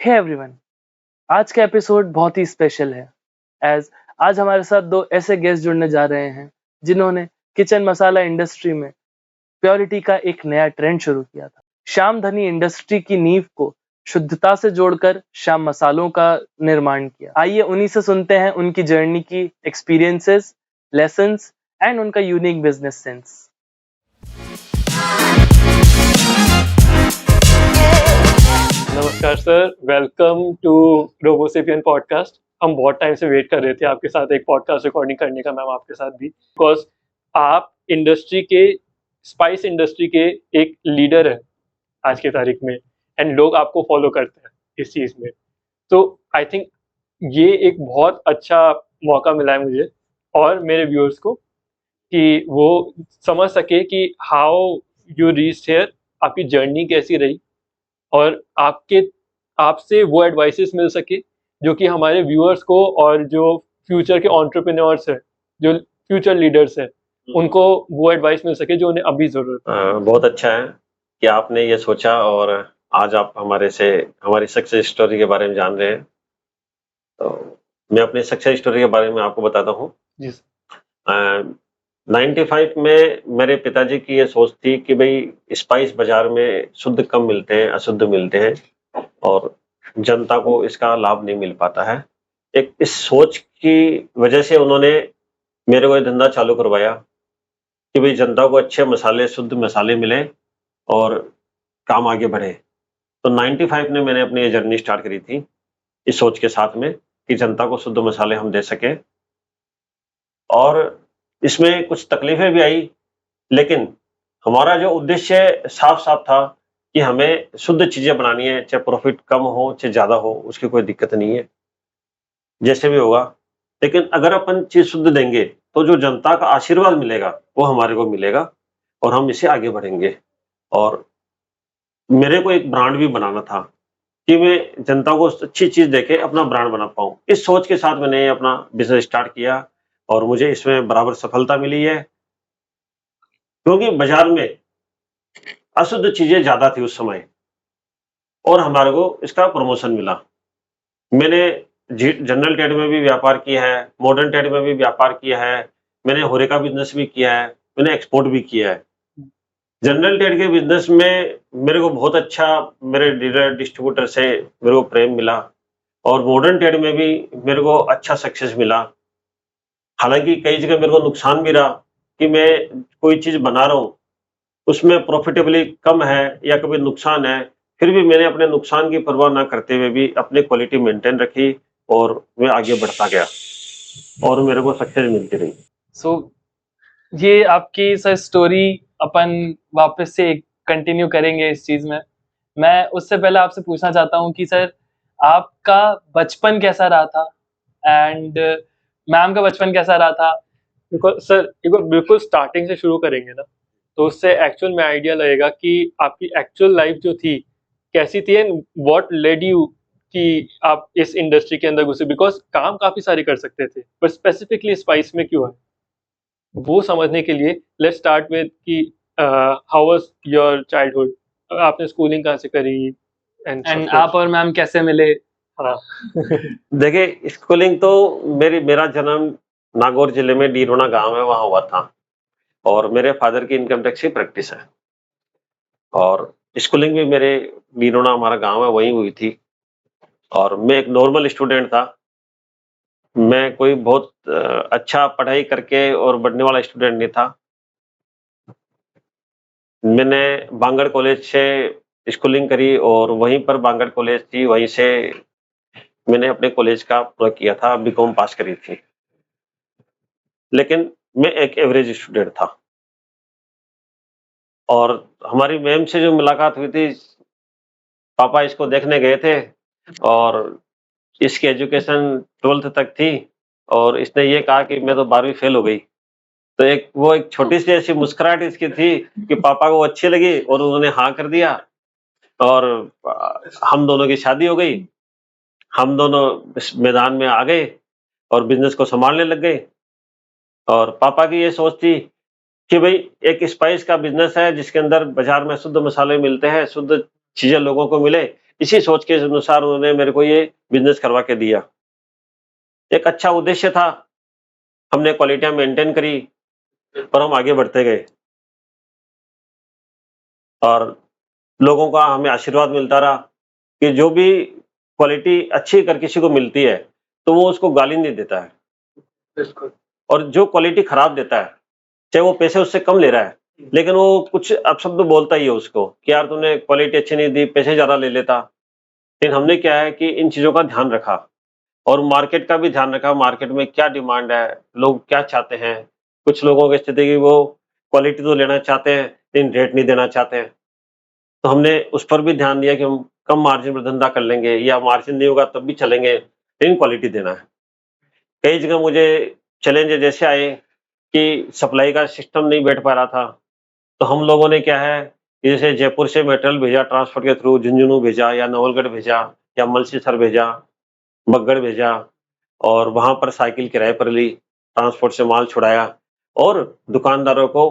Hey everyone, आज का episode बहुत ही स्पेशल है एज आज हमारे साथ दो ऐसे गेस्ट जुड़ने जा रहे हैं जिन्होंने किचन मसाला इंडस्ट्री में प्योरिटी का एक नया ट्रेंड शुरू किया था। श्याम धनी इंडस्ट्री की नींव को शुद्धता से जोड़कर श्याम मसालों का निर्माण किया। आइए उन्हीं से सुनते हैं उनकी जर्नी की एक्सपीरियंसेस, लेसन्स एंड उनका यूनिक बिजनेस सेंस। नमस्कार सर, वेलकम टू रोबोसेपियन पॉडकास्ट। हम बहुत टाइम से वेट कर रहे थे आपके साथ एक पॉडकास्ट रिकॉर्डिंग करने का, मैम आपके साथ भी, बिकॉज आप इंडस्ट्री के स्पाइस इंडस्ट्री के एक लीडर हैं आज की तारीख में, एंड लोग आपको फॉलो करते हैं इस चीज़ में। तो आई थिंक ये एक बहुत अच्छा मौका मिला है मुझे और मेरे व्यूअर्स को कि वो समझ सके कि हाउ यू रीच्ड हियर, आपकी जर्नी कैसी रही, और आपसे वो एडवाइसेस मिल सके जो कि हमारे व्यूअर्स को और जो फ्यूचर के एंटरप्रेन्योर्स हैं, जो फ्यूचर लीडर्स हैं, उनको वो एडवाइस मिल सके जो उन्हें अभी ज़रूरत है। बहुत अच्छा है कि आपने ये सोचा और आज आप हमारी सक्सेस स्टोरी के बारे में जान रहे हैं। तो मैं अपनी सक्सेस स्टोरी के बारे में आपको बताता हूँ। जी सर। 95 में मेरे पिताजी की ये सोच थी कि भाई स्पाइस बाजार में शुद्ध कम मिलते हैं, अशुद्ध मिलते हैं और जनता को इसका लाभ नहीं मिल पाता है। एक इस सोच की वजह से उन्होंने मेरे को ये धंधा चालू करवाया कि भाई जनता को अच्छे मसाले, शुद्ध मसाले मिले और काम आगे बढ़े। तो 95 में मैंने अपनी ये जर्नी स्टार्ट करी थी इस सोच के साथ में कि जनता को शुद्ध मसाले हम दे सकें। और इसमें कुछ तकलीफें भी आई, लेकिन हमारा जो उद्देश्य साफ-साफ था कि हमें शुद्ध चीज़ें बनानी है, चाहे प्रॉफिट कम हो, चाहे ज़्यादा हो, उसकी कोई दिक्कत नहीं है, जैसे भी होगा। लेकिन अगर अपन चीज़ शुद्ध देंगे, तो जो जनता का आशीर्वाद मिलेगा, वो हमारे को मिलेगा और हम इससे आगे बढ़ेंगे। और मेरे को एक ब्रांड भी बनाना था कि मैं जनता को अच्छी चीज़ देके अपना ब्रांड बना पाऊँ। इस सोच के साथ मैंने अपना बिज़नेस स्टार्ट किया और मुझे इसमें बराबर सफलता मिली है, क्योंकि बाज़ार में अशुद्ध चीज़ें ज़्यादा थी उस समय और हमारे को इसका प्रमोशन मिला। मैंने जनरल ट्रेड में भी व्यापार किया है, मॉडर्न ट्रेड में भी व्यापार किया है, मैंने होरेका बिज़नेस भी किया है, मैंने एक्सपोर्ट भी किया है। जनरल ट्रेड के बिज़नेस में मेरे को बहुत अच्छा मेरे डीलर डिस्ट्रीब्यूटर से मेरे को प्रेम मिला और मॉडर्न ट्रेड में भी मेरे को अच्छा सक्सेस मिला। हालाँकि कई जगह मेरे को नुकसान भी रहा कि मैं कोई चीज़ बना रहा हूँ, उसमें प्रॉफिटेबली कम है या कभी नुकसान है, फिर भी मैंने अपने नुकसान की परवाह ना करते हुए भी अपनी क्वालिटी मेंटेन रखी और मैं आगे बढ़ता गया और मेरे को सक्सेस मिलती रही। सो ये आपकी सर स्टोरी अपन वापस से कंटिन्यू करेंगे इस चीज में। मैं उससे पहले आपसे पूछना चाहता हूँ कि सर आपका बचपन कैसा रहा था एंड मैम का बचपन कैसा रहा था। बिकॉज सर एक बार बिल्कुल स्टार्टिंग से शुरू करेंगे ना, तो उससे एक्चुअल में आइडिया लगेगा कि आपकी एक्चुअल लाइफ जो थी कैसी थी, एंड व्हाट लेड यू कि आप इस इंडस्ट्री के अंदर घुसे, बिकॉज काम काफ़ी सारे कर सकते थे पर स्पेसिफिकली स्पाइस में क्यों है, वो समझने के लिए लेट्स स्टार्ट विद कि हाउ वाज योर चाइल्डहुड, आपने स्कूलिंग कहाँ से करी एंड एंड आप और मैम कैसे मिले। हाँ। देखिए, स्कूलिंग तो मेरा जन्म नागौर जिले में डीरोना गांव है, वहां हुआ था और मेरे फादर की इनकम टैक्स की प्रैक्टिस है और स्कूलिंग भी मेरे डीरोना हमारा गांव है वहीं हुई थी और मैं एक नॉर्मल स्टूडेंट था। मैं कोई बहुत अच्छा पढ़ाई करके और बढ़ने वाला स्टूडेंट नहीं था। मैंने बांगड़ कॉलेज से स्कूलिंग करी और वहीं पर बांगड़ कॉलेज थी, वहीं से मैंने अपने कॉलेज का पूरा किया था, बीकॉम पास करी थी। लेकिन मैं एक एवरेज स्टूडेंट था और हमारी मैम से जो मुलाकात हुई थी, पापा इसको देखने गए थे और इसकी एजुकेशन 12th तक थी और इसने ये कहा कि मैं तो 12वीं फेल हो गई। तो एक छोटी सी ऐसी मुस्कुराहट इसकी थी कि पापा को अच्छी लगी और उन्होंने हाँ कर दिया और हम दोनों की शादी हो गई। हम दोनों इस मैदान में आ गए और बिजनेस को संभालने लग गए और पापा की ये सोच थी कि भाई एक स्पाइस का बिजनेस है जिसके अंदर बाजार में शुद्ध मसाले मिलते हैं, शुद्ध चीजें लोगों को मिले, इसी सोच के अनुसार उन्होंने मेरे को ये बिजनेस करवा के दिया। एक अच्छा उद्देश्य था, हमने क्वालिटियां मेंटेन करी और हम आगे बढ़ते गए और लोगों का हमें आशीर्वाद मिलता रहा कि जो भी क्वालिटी अच्छी अगर किसी को मिलती है तो वो उसको गाली नहीं देता है, बिल्कुल। और जो क्वालिटी खराब देता है चाहे वो पैसे उससे कम ले रहा है लेकिन वो कुछ अपशब्द बोलता ही है उसको कि यार तूने क्वालिटी अच्छी नहीं दी, पैसे ज्यादा ले लेता। लेकिन हमने क्या है कि इन चीजों का ध्यान रखा और मार्केट का भी ध्यान रखा, मार्केट में क्या डिमांड है, लोग क्या चाहते हैं। कुछ लोगों की स्थिति की वो क्वालिटी तो लेना चाहते हैं लेकिन रेट नहीं देना चाहते हैं, तो हमने उस पर भी ध्यान दिया कि हम कम मार्जिन पर धंधा कर लेंगे या मार्जिन नहीं होगा तब भी चलेंगे लेकिन क्वालिटी देना है। कई जगह मुझे चैलेंज ऐसे आए कि सप्लाई का सिस्टम नहीं बैठ पा रहा था, तो हम लोगों ने क्या है कि जैसे जयपुर से मटेरियल भेजा ट्रांसपोर्ट के थ्रू, झुंझुनू भेजा या नवलगढ़ भेजा या मलसीसर भेजा, बगड़ भेजा और वहां पर साइकिल किराए पर ली, ट्रांसपोर्ट से माल छुड़ाया और दुकानदारों को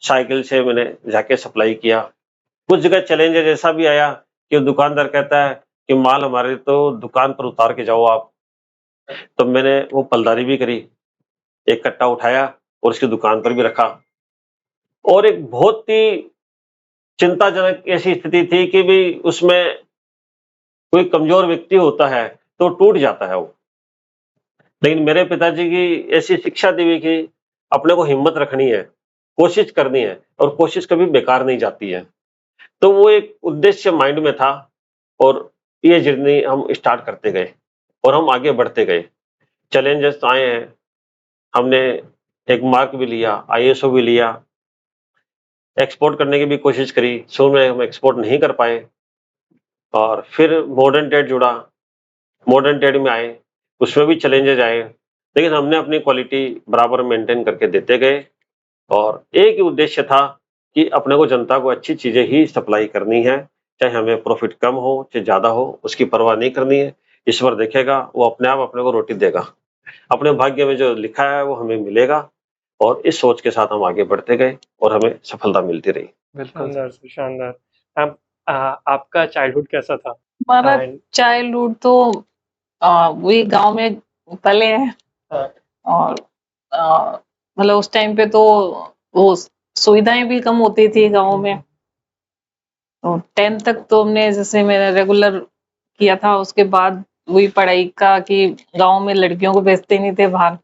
साइकिल से मैंने जाके सप्लाई किया। कुछ जगह चैलेंजेस ऐसा भी आया कि दुकानदार कहता है कि माल हमारे तो दुकान पर उतार के जाओ आप, तो मैंने वो पलदारी भी करी, एक कट्टा उठाया और उसकी दुकान पर भी रखा। और एक बहुत ही चिंताजनक ऐसी स्थिति थी कि भाई उसमें कोई कमजोर व्यक्ति होता है तो टूट जाता है वो, लेकिन मेरे पिताजी की ऐसी शिक्षा दी हुई कि अपने को हिम्मत रखनी है, कोशिश करनी है और कोशिश कभी बेकार नहीं जाती है। तो वो एक उद्देश्य माइंड में था और ये जर्नी हम स्टार्ट करते गए और हम आगे बढ़ते गए। चैलेंजेस तो आए हैं, हमने एक मार्क भी लिया, आईएसओ भी लिया, एक्सपोर्ट करने की भी कोशिश करी, शुरू में हम एक्सपोर्ट नहीं कर पाए और फिर मॉडर्न ट्रेड जुड़ा, मॉडर्न ट्रेड में आए, उसमें भी चैलेंजेस आए, लेकिन हमने अपनी क्वालिटी बराबर मेंटेन करके देते गए और एक ही उद्देश्य था कि अपने को जनता को अच्छी चीजें ही सप्लाई करनी है, चाहे हमें प्रॉफिट कम हो चाहे ज्यादा हो, उसकी परवाह नहीं करनी है। ईश्वर देखेगा, वो अपने आप अपने को रोटी देगा, अपने भाग्य में जो लिखा है वो हमें मिलेगा और इस सोच के साथ हम आगे बढ़ते गए और हमें सफलता मिलती रही। बिल्कुल शानदार सर, शानदार। आपका चाइल्डहुड कैसा था? हमारा And- चाइल्डहुड तो वही गांव में पले है हाँ। और मतलब उस टाइम पे तो वो सुविधाएं भी कम होती थी गांव में। तो 10th तक तो हमने जैसे मेरा रेगुलर किया था, उसके बाद वही पढ़ाई का कि गांव में लड़कियों को भेजते नहीं थे बाहर,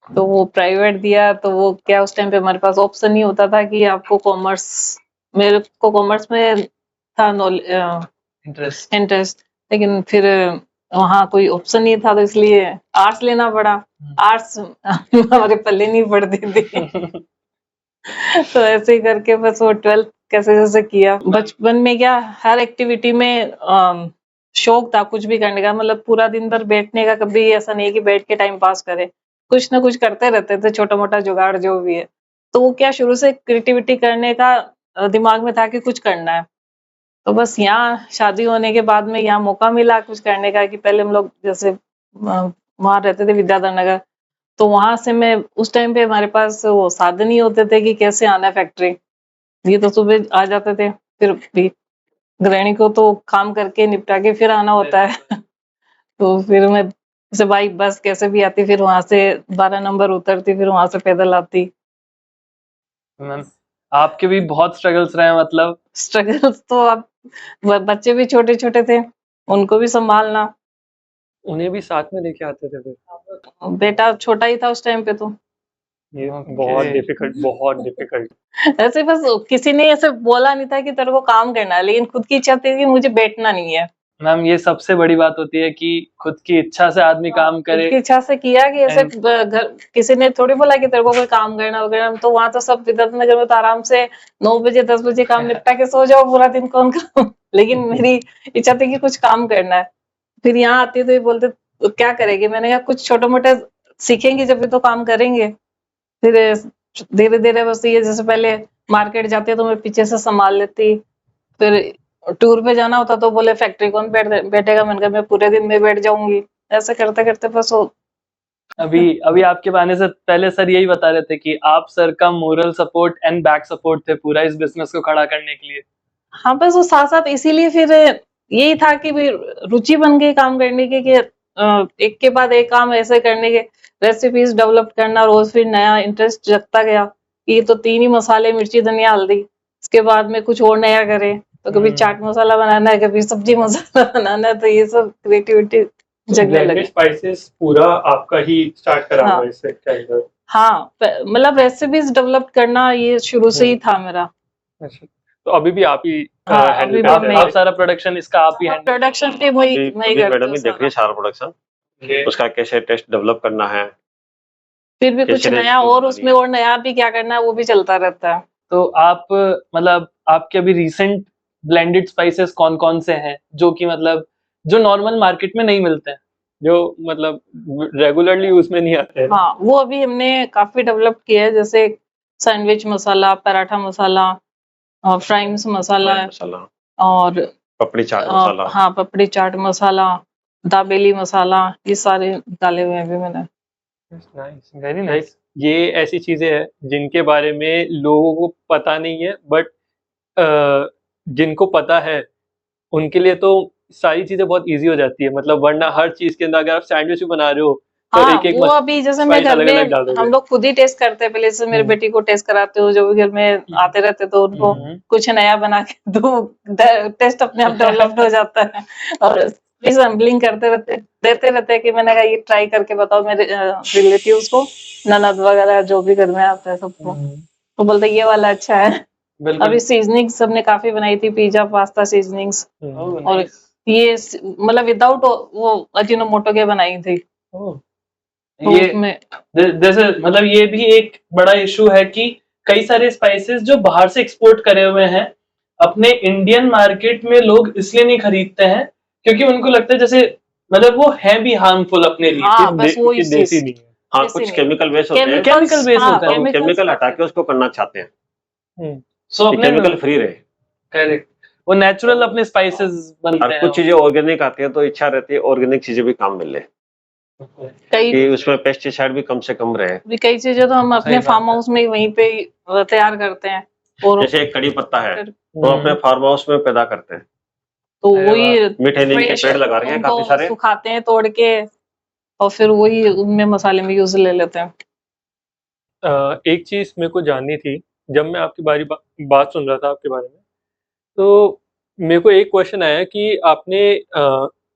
तो वो प्राइवेट दिया। तो वो क्या उस टाइम पे हमारे पास ऑप्शन नहीं होता था कि आपको कॉमर्स, मेरे को कॉमर्स में था इंटरेस्ट, लेकिन फिर वहाँ कोई ऑप्शन नहीं था तो इसलिए आर्ट्स लेना पड़ा। आर्ट्स हमारे पल्ले नहीं पड़ती थी तो ऐसे ही करके बस वो 12th कैसे जैसे किया। बचपन में क्या हर एक्टिविटी में शौक था कुछ भी करने का, मतलब पूरा दिन भर बैठने का कभी ऐसा नहीं कि बैठ के टाइम पास करे, कुछ ना कुछ करते रहते थे, छोटा मोटा जुगाड़ जो भी है। तो वो क्या शुरू से क्रिएटिविटी करने का दिमाग में था कि कुछ करना है। तो बस यहाँ शादी होने के बाद में यहाँ मौका मिला कुछ करने का कि पहले हम लोग जैसे वहां रहते थे विद्याधर नगर, तो वहां से मैं उस टाइम पे हमारे पास वो साधन ही होते थे कि कैसे आना है फैक्ट्री। ये तो सुबह आ जाते थे, फिर भी गृहिणी को तो काम करके निपटा के फिर आना होता है तो फिर मैं जैसे बाइक बस कैसे भी आती, फिर वहां से 12 नंबर उतरती, फिर वहां से पैदल आती। मैम आपके भी बहुत स्ट्रगल्स रहे हैं, मतलब स्ट्रगल्स तो अब बच्चे भी छोटे छोटे थे, उनको भी संभालना। उन्हें भी साथ में लेके आते थे फिर? बेटा छोटा ही था उस टाइम पे, तो ये Okay. बहुत डिफिकल्ट। ऐसे बस किसी ने ऐसे बोला नहीं था कि तेरे को काम करना है, लेकिन खुद की इच्छा थी कि मुझे बैठना नहीं है। मैम ये सबसे बड़ी बात होती है कि खुद की इच्छा से आदमी काम करे। खुद की इच्छा से किया कि ऐसे घर किसी ने थोड़ी बोला कि तेरे को कोई काम करना वगैरह। तो वहां तो सब विद्यार्थी नगर में तो आराम से 9 बजे 10 बजे काम निपटा के सो जाओ, पूरा दिन कौन काम लेकिन मेरी इच्छा थी कि कुछ काम करना है। फिर यहाँ आती तो ये बोलते तो क्या करेगी, मैंने कहा कुछ छोटा मोटा सीखेंगे जब भी तो काम करेंगे। फिर धीरे धीरे बस ये जैसे पहले मार्केट जाते तो मैं पीछे से संभाल लेती, फिर टूर पे जाना होता तो बोले फैक्ट्री कौन बैठेगा, मैंने कहा मैं पूरे दिन में बैठ जाऊंगी। ऐसे करते करते बस अभी आपके आने से पहले सर यही बता रहे थे कि आप सर का moral support and back support थे पूरा इस बिजनेस को खड़ा करने के लिए। हाँ बस वो साथ साथ इसीलिए फिर यही था कि भाई रुचि बन गई काम करने की, कि एक के बाद एक काम ऐसे करने के, रेसिपीज डेवलप करना रोज, फिर नया इंटरेस्ट जगता गया कि ये तो 3 ही मसाले, मिर्ची, धनिया, हल्दी, इसके बाद में कुछ और नया करें, तो कभी चाट मसाला बनाना है, कभी सब्जी मसाला बनाना है, तो ये सब क्रिएटिविटी जगने ब्लेंडेड लगे। स्पाइसेस पूरा आपका ही स्टार्ट करा हाँ। हुआ है इससे kind of। हाँ, मतलब रेसिपीज डेवलप करना ये शुरू से ही था मेरा। अच्छा, तो अभी भी आप ही हाँ, हैंडल अभी भी करते हैं? आप सारा प्रोडक्शन इसका आप ही हैंडल प्रोडक्शन पे वही मैं ही करती मैडम हूँ ही देख रही है सारा। सारा प्रोडक्शन, Okay। उसका कैसे टेस्ट डेवलप करना है, फिर भी कुछ कैसे नया रेसिपी और बनानी उसमें है। और नया भी क्या करना है वो भी चलता रहता है। तो आप मतलब आपके अभी रिसेंट ब्लेंडेड स्पाइसेस कौन कौन से हैं जो कि मतलब जो नॉर्मल मार्केट में नहीं मिलते हैं? जो मतलब रेगुलरली यूज में नहीं आते हैं। हाँ, वो अभी हमने काफी डेवलप किया है, जैसे सैंडविच मसाला, पराठा मसाला, फ्राइम्स मसाला, मसाला, और पपड़ी चाट मसाला। हाँ, पपड़ी चाट मसाला, दाबेली मसाला, ये सारे डाले हुए हैं अभी मैंने। Nice, very nice. ये ऐसी चीजें हैं जिनके बारे में लोगों को पता नहीं है, बट जिनको पता है उनके लिए तो सारी चीजें बहुत इजी हो जाती है। मतलब वरना हर चीज के अंदर अगर आप सैंडविच भी बना रहे हो तो हाँ, एक एक वो अभी जैसे मैं स्पाइस घर अलग अलग में, डाल दोगे। हम लोग खुद ही टेस्ट करते हैं पहले से, मेरे बेटी को टेस्ट कराते हो, जो भी घर में आते रहते तो उनको कुछ नया बना के दो, टेस्ट अपने आप डेवलप्ड हो जाता है, और सैम्पलिंग करते रहते, देते रहते हैं कि मैंने कहा ये ट्राई करके बताओ मेरे रिलेटिव्स को, ननद वगैरह जो भी घर में आता है सबको, तो बोलते ये वाला अच्छा है। अभी सीजनिंग सबने काफी बनाई थी, पिज्जा पास्ता सीजनिंग्स, और ये मतलब विदाउट वो अजीनोमोटो के बनाई थी। तो ये उसमें जैसे मतलब ये भी एक बड़ा इशू है कि कई सारे स्पाइसेस जो बाहर से एक्सपोर्ट करे हुए हैं अपने इंडियन मार्केट में लोग इसलिए नहीं खरीदते हैं क्योंकि उनको लगता है जैसे मतलब वो है भी हार्मफुल अपने लिए। हाँ, बस वो कि इस देसी चीज नहीं है। हाँ, देसी कुछ नहीं। केमिकल बेस होते हैं, केमिकल बेस होता है। तो केमिकल हटा के उसको करना चाहते हैं, सो अपने केमिकल फ्री रहे। करेक्ट, वो नेचुरल अपने स्पाइसेस बनते और हैं। कुछ चीजें ऑर्गेनिक आती है तो इच्छा रहती है ऑर्गेनिक चीजें भी काम मिले, कई कि उसमें पेस्टिसाइड भी कम से कम रहे। भी कई चीजें तो हम अपने फार्म हाउस में ही वहीं पे ही तैयार करते हैं, और जैसे एक कड़ी पत्ता है तो तो अपने फार्म हाउस में पैदा करते हैं, वही मीठे नीम के फ्रेश पेड़ लगा रहे हैं काफी उनको सारे। सुखाते हैं तोड़ के, और फिर वही उनमें मसाले में यूज ले लेते हैं। एक चीज मेरे को जाननी थी, जब मैं आपकी बात सुन रहा था आपके बारे में, तो मेरे को एक क्वेश्चन आया कि आपने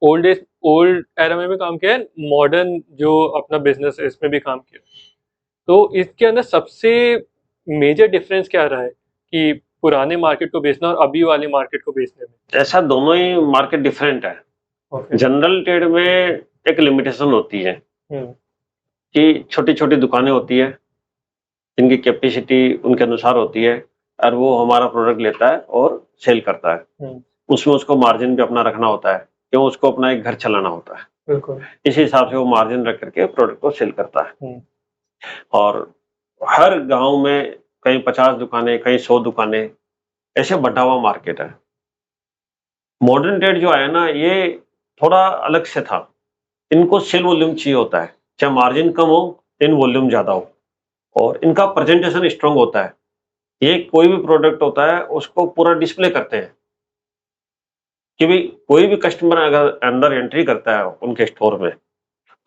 ओल्ड एरा में भी काम किया है, मॉडर्न जो अपना बिजनेस है इसमें भी काम किया, तो इसके अंदर सबसे मेजर डिफरेंस क्या रहा है कि पुराने मार्केट को बेचना और अभी वाले मार्केट को बेचने में? ऐसा दोनों ही मार्केट डिफरेंट है। जनरल ट्रेड में एक लिमिटेशन होती है कि छोटी छोटी दुकानें होती है जिनकी कैपेसिटी उनके अनुसार होती है, और वो हमारा प्रोडक्ट लेता है और सेल करता है। उसमें उसको मार्जिन भी अपना रखना होता है, क्यों, उसको अपना एक घर चलाना होता है। बिल्कुल। इस हिसाब से वो मार्जिन रख करके प्रोडक्ट को सेल करता है। और हर गांव में कहीं 50 दुकानें, कहीं 100 दुकानें, ऐसे बढ़ा हुआ मार्केट है। मॉडर्न ट्रेड जो आया ना, ये थोड़ा अलग से था। इनको सेल वॉल्यूम चाहिए होता है, चाहे मार्जिन कम हो लेकिन वॉल्यूम ज्यादा हो, और इनका प्रेजेंटेशन स्ट्रांग होता है। ये कोई भी प्रोडक्ट होता है उसको पूरा डिस्प्ले करते हैं कि भाई कोई भी कस्टमर अगर अंदर एंट्री करता है उनके स्टोर में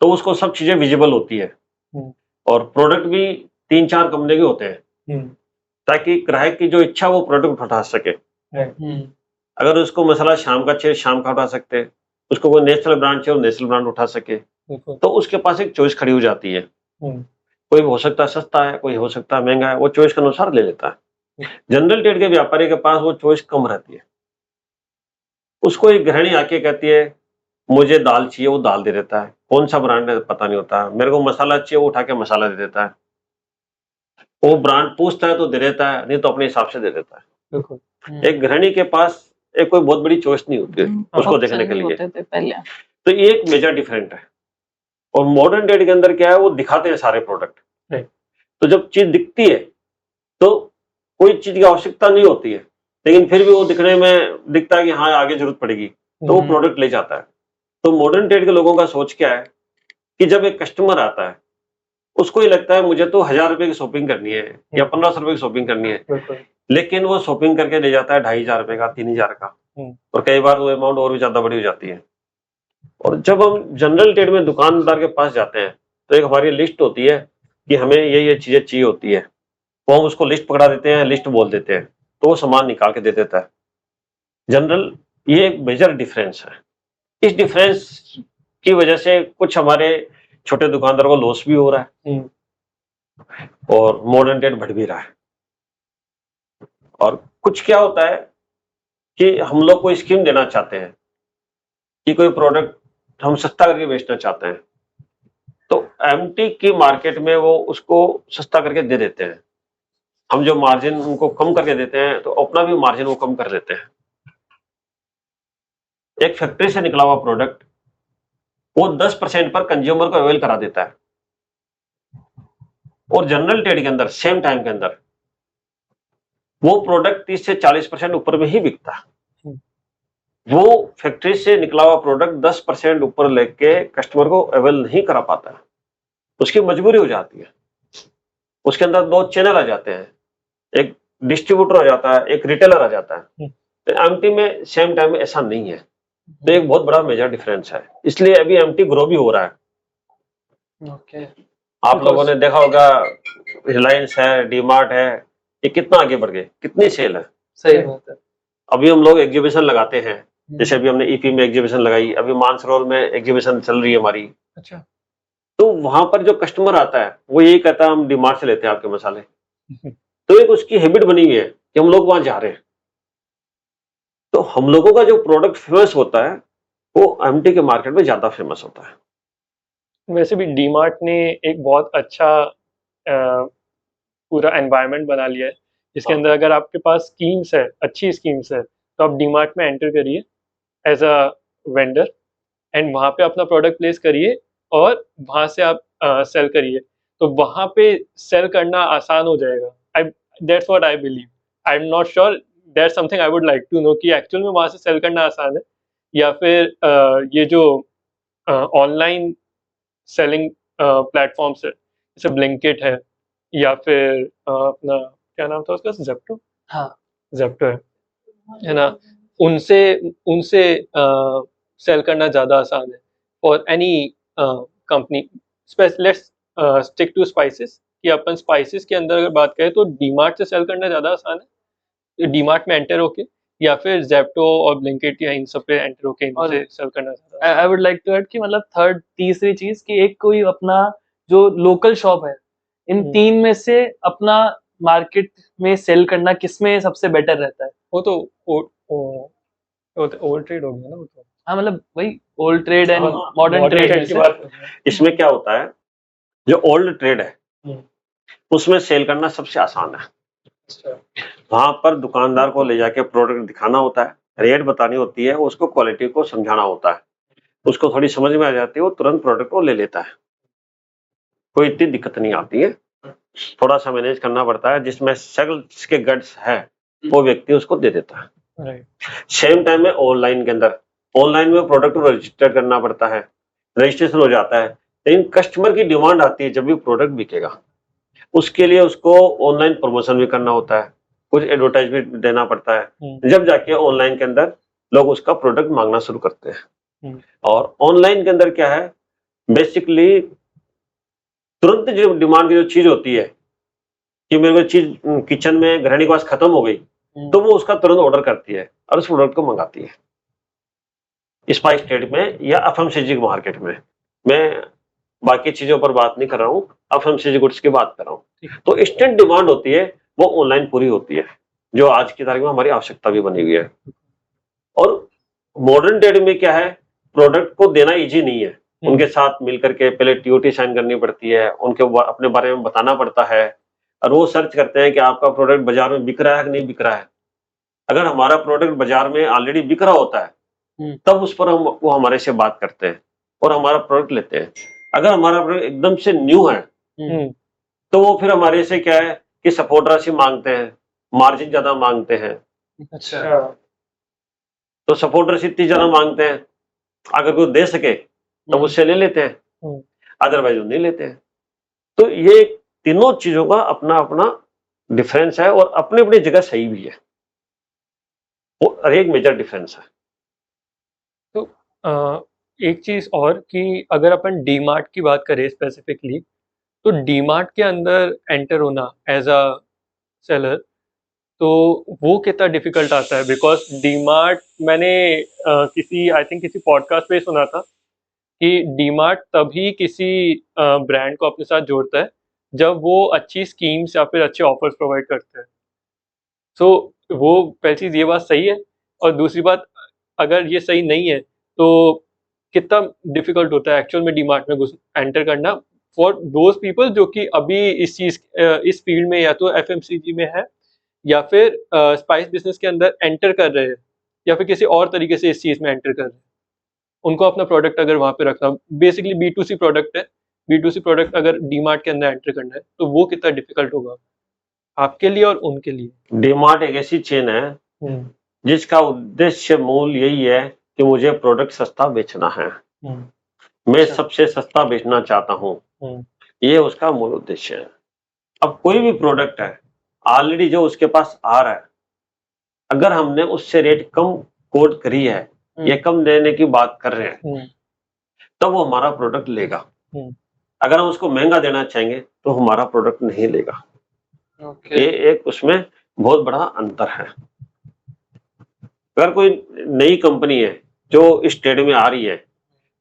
तो उसको सब चीजें विजिबल होती है, और प्रोडक्ट भी 3-4 कंपनी के होते हैं, ताकि ग्राहक की जो इच्छा वो प्रोडक्ट उठा सके। अगर उसको मसाला शाम का चाहिए शाम का उठा सकते हैं, उसको कोई नेशनल ब्रांड चाहिए नेशनल ब्रांड उठा सके, तो उसके पास एक चॉइस खड़ी हो जाती है। कोई हो सकता है सस्ता है, कोई हो सकता है महंगा है, वो चॉइस के अनुसार ले लेता है। जनरल ट्रेड के व्यापारी के पास वो चॉइस कम रहती है। उसको एक गृहिणी आके कहती है मुझे दाल चाहिए, वो दाल दे देता है, कौन सा ब्रांड है पता नहीं होता। मेरे को मसाला चाहिए, वो उठा के मसाला दे देता है। वो ब्रांड पूछता है तो दे देता है, नहीं तो अपने हिसाब से दे देता है। एक गृहिणी के पास एक कोई बहुत बड़ी चॉइस नहीं होती है उसको देखने के लिए। तो ये एक मेजर डिफरेंट है। और मॉडर्न ट्रेड के अंदर क्या है, वो दिखाते हैं सारे प्रोडक्ट। तो जब चीज दिखती है तो कोई चीज की आवश्यकता नहीं होती है, लेकिन फिर भी वो दिखने में दिखता है कि हाँ आगे जरूरत पड़ेगी, तो वो प्रोडक्ट ले जाता है। तो मॉडर्न ट्रेड के लोगों का सोच क्या है कि जब एक कस्टमर आता है उसको ही लगता है मुझे तो 1000 रुपए की शॉपिंग करनी है या 1500 रुपए की शॉपिंग करनी है, लेकिन वो शॉपिंग करके ले जाता है 2500 रुपए का, 3000 का। और कई बार वो अमाउंट और भी ज्यादा बड़ी हो जाती है। और जब हम जनरल ट्रेड में दुकानदार के पास जाते हैं तो एक हमारी लिस्ट होती है कि हमें ये चीजें चाहिए होती है, तो हम उसको लिस्ट पकड़ा देते हैं, लिस्ट बोल देते हैं, तो वो सामान निकाल के दे देता है। जनरल, ये एक मेजर डिफरेंस है। इस डिफरेंस की वजह से कुछ हमारे छोटे दुकानदारों को लॉस भी हो रहा है और मॉडर्न ट्रेड बढ़ भी रहा है। और कुछ क्या होता है कि हम लोग कोई स्कीम देना चाहते हैं कि कोई प्रोडक्ट हम सस्ता करके बेचना चाहते हैं, तो एमटी की मार्केट में वो उसको सस्ता करके दे देते हैं। हम जो मार्जिन उनको कम करके देते हैं तो अपना भी मार्जिन वो कम कर देते हैं। एक फैक्ट्री से निकला हुआ प्रोडक्ट वो 10% पर कंज्यूमर को अवेल करा देता है, और जनरल ट्रेड के अंदर सेम टाइम के अंदर वो प्रोडक्ट 30 से 40% ऊपर में ही बिकता है। वो फैक्ट्री से निकला हुआ प्रोडक्ट 10% ऊपर लेके कस्टमर को अवेल नहीं करा पाता है, उसकी मजबूरी हो जाती है। उसके अंदर दो चैनल आ जाते हैं, एक डिस्ट्रीब्यूटर आ जाता है, एक रिटेलर आ जाता है। तो एमटी में सेम टाइम में ऐसा नहीं है, तो एक बहुत बड़ा मेजर डिफरेंस है। इसलिए अभी एमटी ग्रो भी हो रहा है। आप लोगों ने देखा होगा रिलायंस है, डीमार्ट है, ये कितना आगे बढ़ गए, कितनी सेल है। सही बात है। अभी हम लोग एग्जीबिशन लगाते हैं, जैसे अभी हमने ईपी में एग्जीबिशन लगाई, अभी मानसरोवर में एग्जीबिशन चल रही है हमारी। अच्छा। तो वहां पर जो कस्टमर आता है वो यही कहता है हम डीमार्ट से लेते हैं आपके मसाले। तो एक उसकी हैबिट बनी हुई है कि हम लोग वहां जा रहे हैं। तो हम लोगों का जो प्रोडक्ट फेमस होता है वो एमटी के मार्केट में ज्यादा फेमस होता है। वैसे भी डीमार्ट ने एक बहुत अच्छा पूरा एनवायरनमेंट बना लिया है, जिसके अंदर अगर आपके पास स्कीम्स है, अच्छी स्कीम्स है, तो आप डीमार्ट में एंटर करिए एज अ वेंडर एंड वहाँ पे अपना प्रोडक्ट प्लेस करिए और वहाँ से आप सेल करिए, तो वहाँ पे सेल करना आसान हो जाएगा। I that's what I believe. I am not sure, that's something I would like to know कि एक्चुअल में वहाँ से सेल करना आसान है या फिर ये जो ऑनलाइन सेलिंग प्लेटफॉर्म्स है जैसे ब्लिंकिट है या फिर अपना क्या नाम था उसका, जेप्टो। हाँ, जेप्टो है ना, उनसे उनसे सेल करना ज़्यादा आसान है for any company. Let's stick to spices, कि अपन स्पाइसेस के अंदर अगर बात करें तो डीमार्ट से सेल करना ज़्यादा आसान है, डीमार्ट में एंटर होके, या फिर जेप्टो और ब्लिंकिट या इन सब पे एंटर होके इनसे सेल करना ज़्यादा। I would like to add कि मतलब थर्ड तीसरी चीज कि एक कोई अपना जो लोकल शॉप है, इन तीन में से अपना मार्केट में सेल करना किसमें सबसे बेटर रहता है? वो तो ओल्ड ट्रेड हो गया ना वो तो। हाँ, मतलब वही ओल्ड ट्रेड एंड हाँ, मॉडर्न modern ट्रेड trade की बात कर रहे हैं। इसमें क्या होता है, जो ओल्ड ट्रेड है उसमें सेल करना सबसे आसान है। वहां पर दुकानदार को ले जाके प्रोडक्ट दिखाना होता है, रेट बतानी होती है, उसको क्वालिटी को समझाना होता है, उसको थोड़ी समझ में आ जाती है, वो तुरंत प्रोडक्ट को ले लेता है, कोई इतनी दिक्कत नहीं आती है। थोड़ा सा मैनेज करना पड़ता है, जिसमें सेल्स के गट्स है वो व्यक्ति उसको दे देता है। सेम टाइम में ऑनलाइन के अंदर, ऑनलाइन में प्रोडक्ट को रजिस्टर करना पड़ता है, रजिस्ट्रेशन हो जाता है, लेकिन कस्टमर की डिमांड आती है जब भी प्रोडक्ट बिकेगा, उसके लिए उसको ऑनलाइन प्रमोशन भी करना होता है, कुछ एडवर्टाइज भी देना पड़ता है, जब जाके ऑनलाइन के अंदर लोग उसका प्रोडक्ट मांगना शुरू करते हैं। और ऑनलाइन के अंदर क्या है, बेसिकली तुरंत जो डिमांड की जो चीज होती है कि मेरे को चीज किचन में गृहिणी के पास खत्म हो गई, तो वो उसका तुरंत ऑर्डर करती है और उस प्रोडक्ट को मंगाती है। स्पाइस ट्रेड में या एफएमसीजी मार्केट में, मैं बाकी चीजों पर बात नहीं कर रहा हूँ, एफएमसीजी गुड्स की बात कर रहा हूँ। तो इंस्टेंट डिमांड होती है, वो ऑनलाइन पूरी होती है, जो आज की तारीख में हमारी आवश्यकता भी बनी हुई है। और मॉडर्न ट्रेड में क्या है, प्रोडक्ट को देना इजी नहीं है, उनके साथ मिलकर के पहले टीओटी साइन करनी पड़ती है, उनके अपने बारे में बताना पड़ता है, और वो सर्च करते हैं कि आपका प्रोडक्ट बाजार में बिक रहा है कि नहीं बिक रहा है। अगर हमारा प्रोडक्ट बाजार में ऑलरेडी बिक रहा होता है तब उस पर वो हमारे से बात करते हैं और हमारा प्रोडक्ट लेते हैं। अगर हमारा प्रोडक्ट एकदम से न्यू है तो वो फिर हमारे से क्या है कि सपोर्ट राशि मांगते हैं, मार्जिन ज्यादा मांगते हैं। अच्छा। तो सपोर्ट राशि इतनी ज्यादा मांगते हैं, अगर कोई दे सके तो उससे ले लेते हैं, अदरवाइज वो नहीं लेते हैं। तो ये तीनों चीजों का अपना अपना डिफरेंस है और अपनी अपनी जगह सही भी है। और एक मेजर डिफरेंस है। तो एक चीज और कि अगर अपन डीमार्ट की बात करें स्पेसिफिकली, तो डीमार्ट के अंदर एंटर होना एज अ सेलर, तो वो कितना डिफिकल्ट आता है? बिकॉज डीमार्ट मैंने किसी आई थिंक किसी पॉडकास्ट पे सुना था कि डीमार्ट तभी किसी ब्रांड को अपने साथ जोड़ता है जब वो अच्छी स्कीम्स या फिर अच्छे ऑफर्स प्रोवाइड करते हैं। सो वो पहली चीज़, ये बात सही है? और दूसरी बात, अगर ये सही नहीं है तो कितना डिफिकल्ट होता है एक्चुअल में डीमार्ट में घुस एंटर करना फॉर दोज पीपल जो कि अभी इस फील्ड में या तो एफएमसीजी में है या फिर स्पाइस बिजनेस के अंदर एंटर कर रहे हैं या फिर किसी और तरीके से इस चीज़ में एंटर कर रहे हैं। उनको अपना प्रोडक्ट अगर वहाँ पे रखना, basically B to C product है, बी टू सी प्रोडक्ट अगर डीमार्ट के अंदर एंटर करना है तो वो कितना डिफिकल्ट होगा आपके लिए और उनके लिए? डीमार्ट एक ऐसी चेन है जिसका उद्देश्य मूल यही है कि मुझे प्रोडक्ट सस्ता बेचना है, मैं अच्छा। सबसे सस्ता बेचना चाहता हूँ, ये उसका मूल उद्देश्य है। अब कोई भी प्रोडक्ट है ऑलरेडी जो उसके पास आ रहा है, अगर हमने उससे रेट कम कोट करी है या कम देने की बात कर रहे हैं तब वो हमारा प्रोडक्ट लेगा। अगर हम उसको महंगा देना चाहेंगे तो हमारा प्रोडक्ट नहीं लेगा। ये एक उसमें बहुत बड़ा अंतर है। अगर कोई नई कंपनी है जो इस ट्रेड में आ रही है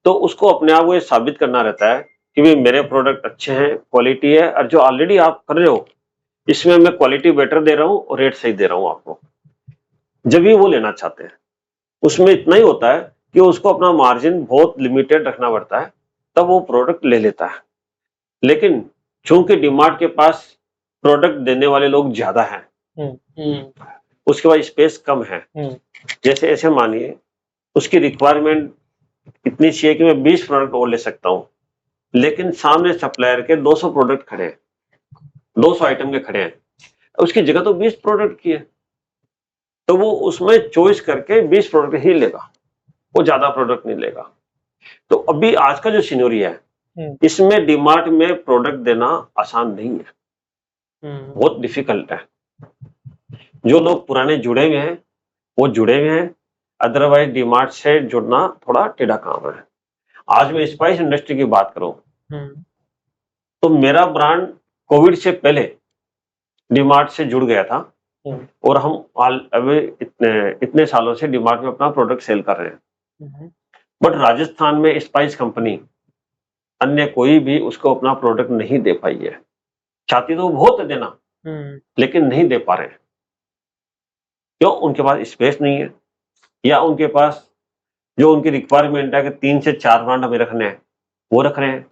तो उसको अपने आप को ये साबित करना रहता है कि भाई मेरे प्रोडक्ट अच्छे हैं, क्वालिटी है, और जो ऑलरेडी आप कर रहे हो इसमें मैं क्वालिटी बेटर दे रहा हूँ और रेट सही दे रहा हूँ आपको। जब भी वो लेना चाहते हैं उसमें इतना ही होता है कि उसको अपना मार्जिन बहुत लिमिटेड रखना पड़ता है, तब वो प्रोडक्ट ले लेता है। लेकिन चूंकि डीमार्ट के पास प्रोडक्ट देने वाले लोग ज्यादा हैं, उसके बाद स्पेस कम है, जैसे ऐसे मानिए उसकी रिक्वायरमेंट इतनी चाहिए कि मैं 20 प्रोडक्ट और ले सकता हूँ, लेकिन सामने सप्लायर के 200 प्रोडक्ट खड़े हैं, 200 आइटम के खड़े हैं, उसकी जगह तो 20 प्रोडक्ट की है, तो वो उसमें चॉइस करके 20 प्रोडक्ट ही लेगा, वो ज्यादा प्रोडक्ट नहीं लेगा। तो अभी आज का जो सिनेरियो है इसमें डीमार्ट में प्रोडक्ट देना आसान नहीं है, बहुत डिफिकल्ट है। जो लोग पुराने जुड़े हुए हैं वो जुड़े हुए हैं, अदरवाइज डीमार्ट से जुड़ना थोड़ा टेढ़ा काम है। आज मैं स्पाइस इंडस्ट्री की बात करूं तो मेरा ब्रांड कोविड से पहले डीमार्ट से जुड़ गया था और हम अभी इतने सालों से डीमार्ट में अपना प्रोडक्ट सेल कर रहे हैं। बट राजस्थान में स्पाइस कंपनी अन्य कोई भी उसको अपना प्रोडक्ट नहीं दे पाई है। चाहती तो बहुत है देना लेकिन नहीं दे पा रहे। क्यों? उनके पास स्पेस नहीं है, या उनके पास जो उनकी रिक्वायरमेंट है कि 3 से 4 ब्रांड हमें रखने हैं वो रख रहे हैं,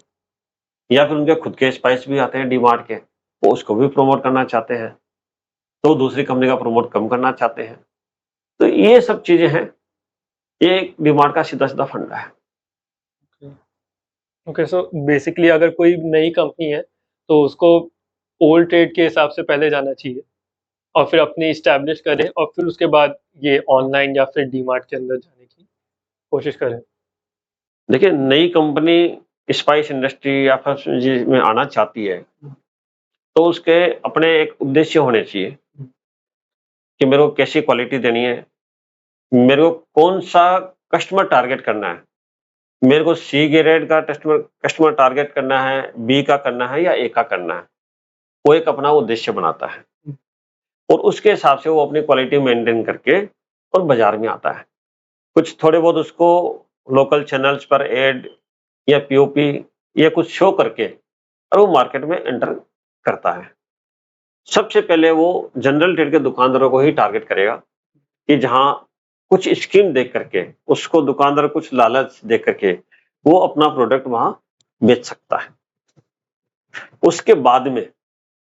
या फिर उनके खुद के स्पाइस भी आते हैं डीमार्ट के, वो उसको भी प्रमोट करना चाहते हैं तो दूसरी कंपनी का प्रमोट कम करना चाहते हैं। तो ये सब चीजें हैं, ये डीमार्ट का सीधा सीधा फंडा है। ओके, सो बेसिकली अगर कोई नई कंपनी है तो उसको ओल्ड ट्रेड के हिसाब से पहले जाना चाहिए और फिर अपनी इस्टेब्लिश करें और फिर उसके बाद ये ऑनलाइन या फिर डीमार्ट के अंदर जाने की कोशिश करें। देखिए, नई कंपनी स्पाइस इंडस्ट्री या फिर में आना चाहती है तो उसके अपने एक उद्देश्य होने चाहिए कि मेरे को कैसी क्वालिटी देनी है, मेरे को कौन सा कस्टमर टारगेट करना है, मेरे को सी ग्रेड का कस्टमर टारगेट करना है, बी का करना है या ए का करना है। वो एक अपना उद्देश्य बनाता है और उसके हिसाब से वो अपनी क्वालिटी मेंटेन करके और बाजार में आता है। कुछ थोड़े बहुत उसको लोकल चैनल्स पर एड या पीओपी या कुछ शो करके और वो मार्केट में एंटर करता है। सबसे पहले वो जनरल ट्रेड के दुकानदारों को ही टारगेट करेगा कि जहां कुछ स्कीम देख करके उसको दुकानदार कुछ लालच देख करके वो अपना प्रोडक्ट वहां बेच सकता है। उसके बाद में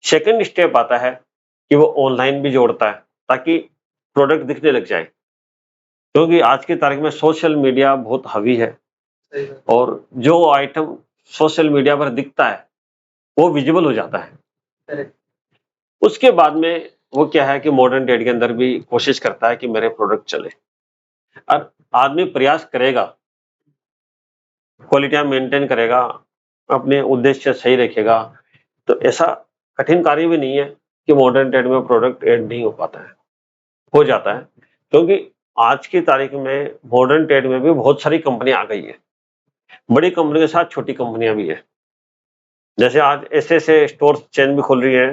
सेकंड स्टेप आता है कि वो ऑनलाइन भी जोड़ता है ताकि प्रोडक्ट दिखने लग जाए, क्योंकि आज की तारीख में सोशल मीडिया बहुत हावी है और जो आइटम सोशल मीडिया पर दिखता है वो विजिबल हो जाता है। उसके बाद में वो क्या है कि मॉडर्न ट्रेड के अंदर भी कोशिश करता है कि मेरे प्रोडक्ट चले। अब आदमी प्रयास करेगा, क्वालिटी मेंटेन करेगा, अपने उद्देश्य सही रखेगा, तो ऐसा कठिन कार्य भी नहीं है कि मॉडर्न ट्रेड में प्रोडक्ट ऐड नहीं हो पाता है, हो जाता है। क्योंकि आज की तारीख में मॉडर्न ट्रेड में भी बहुत सारी कंपनियां आ गई है। बड़ी कंपनी के साथ छोटी कंपनियां भी है। जैसे आज ऐसे ऐसे स्टोर चेन भी खुल रही है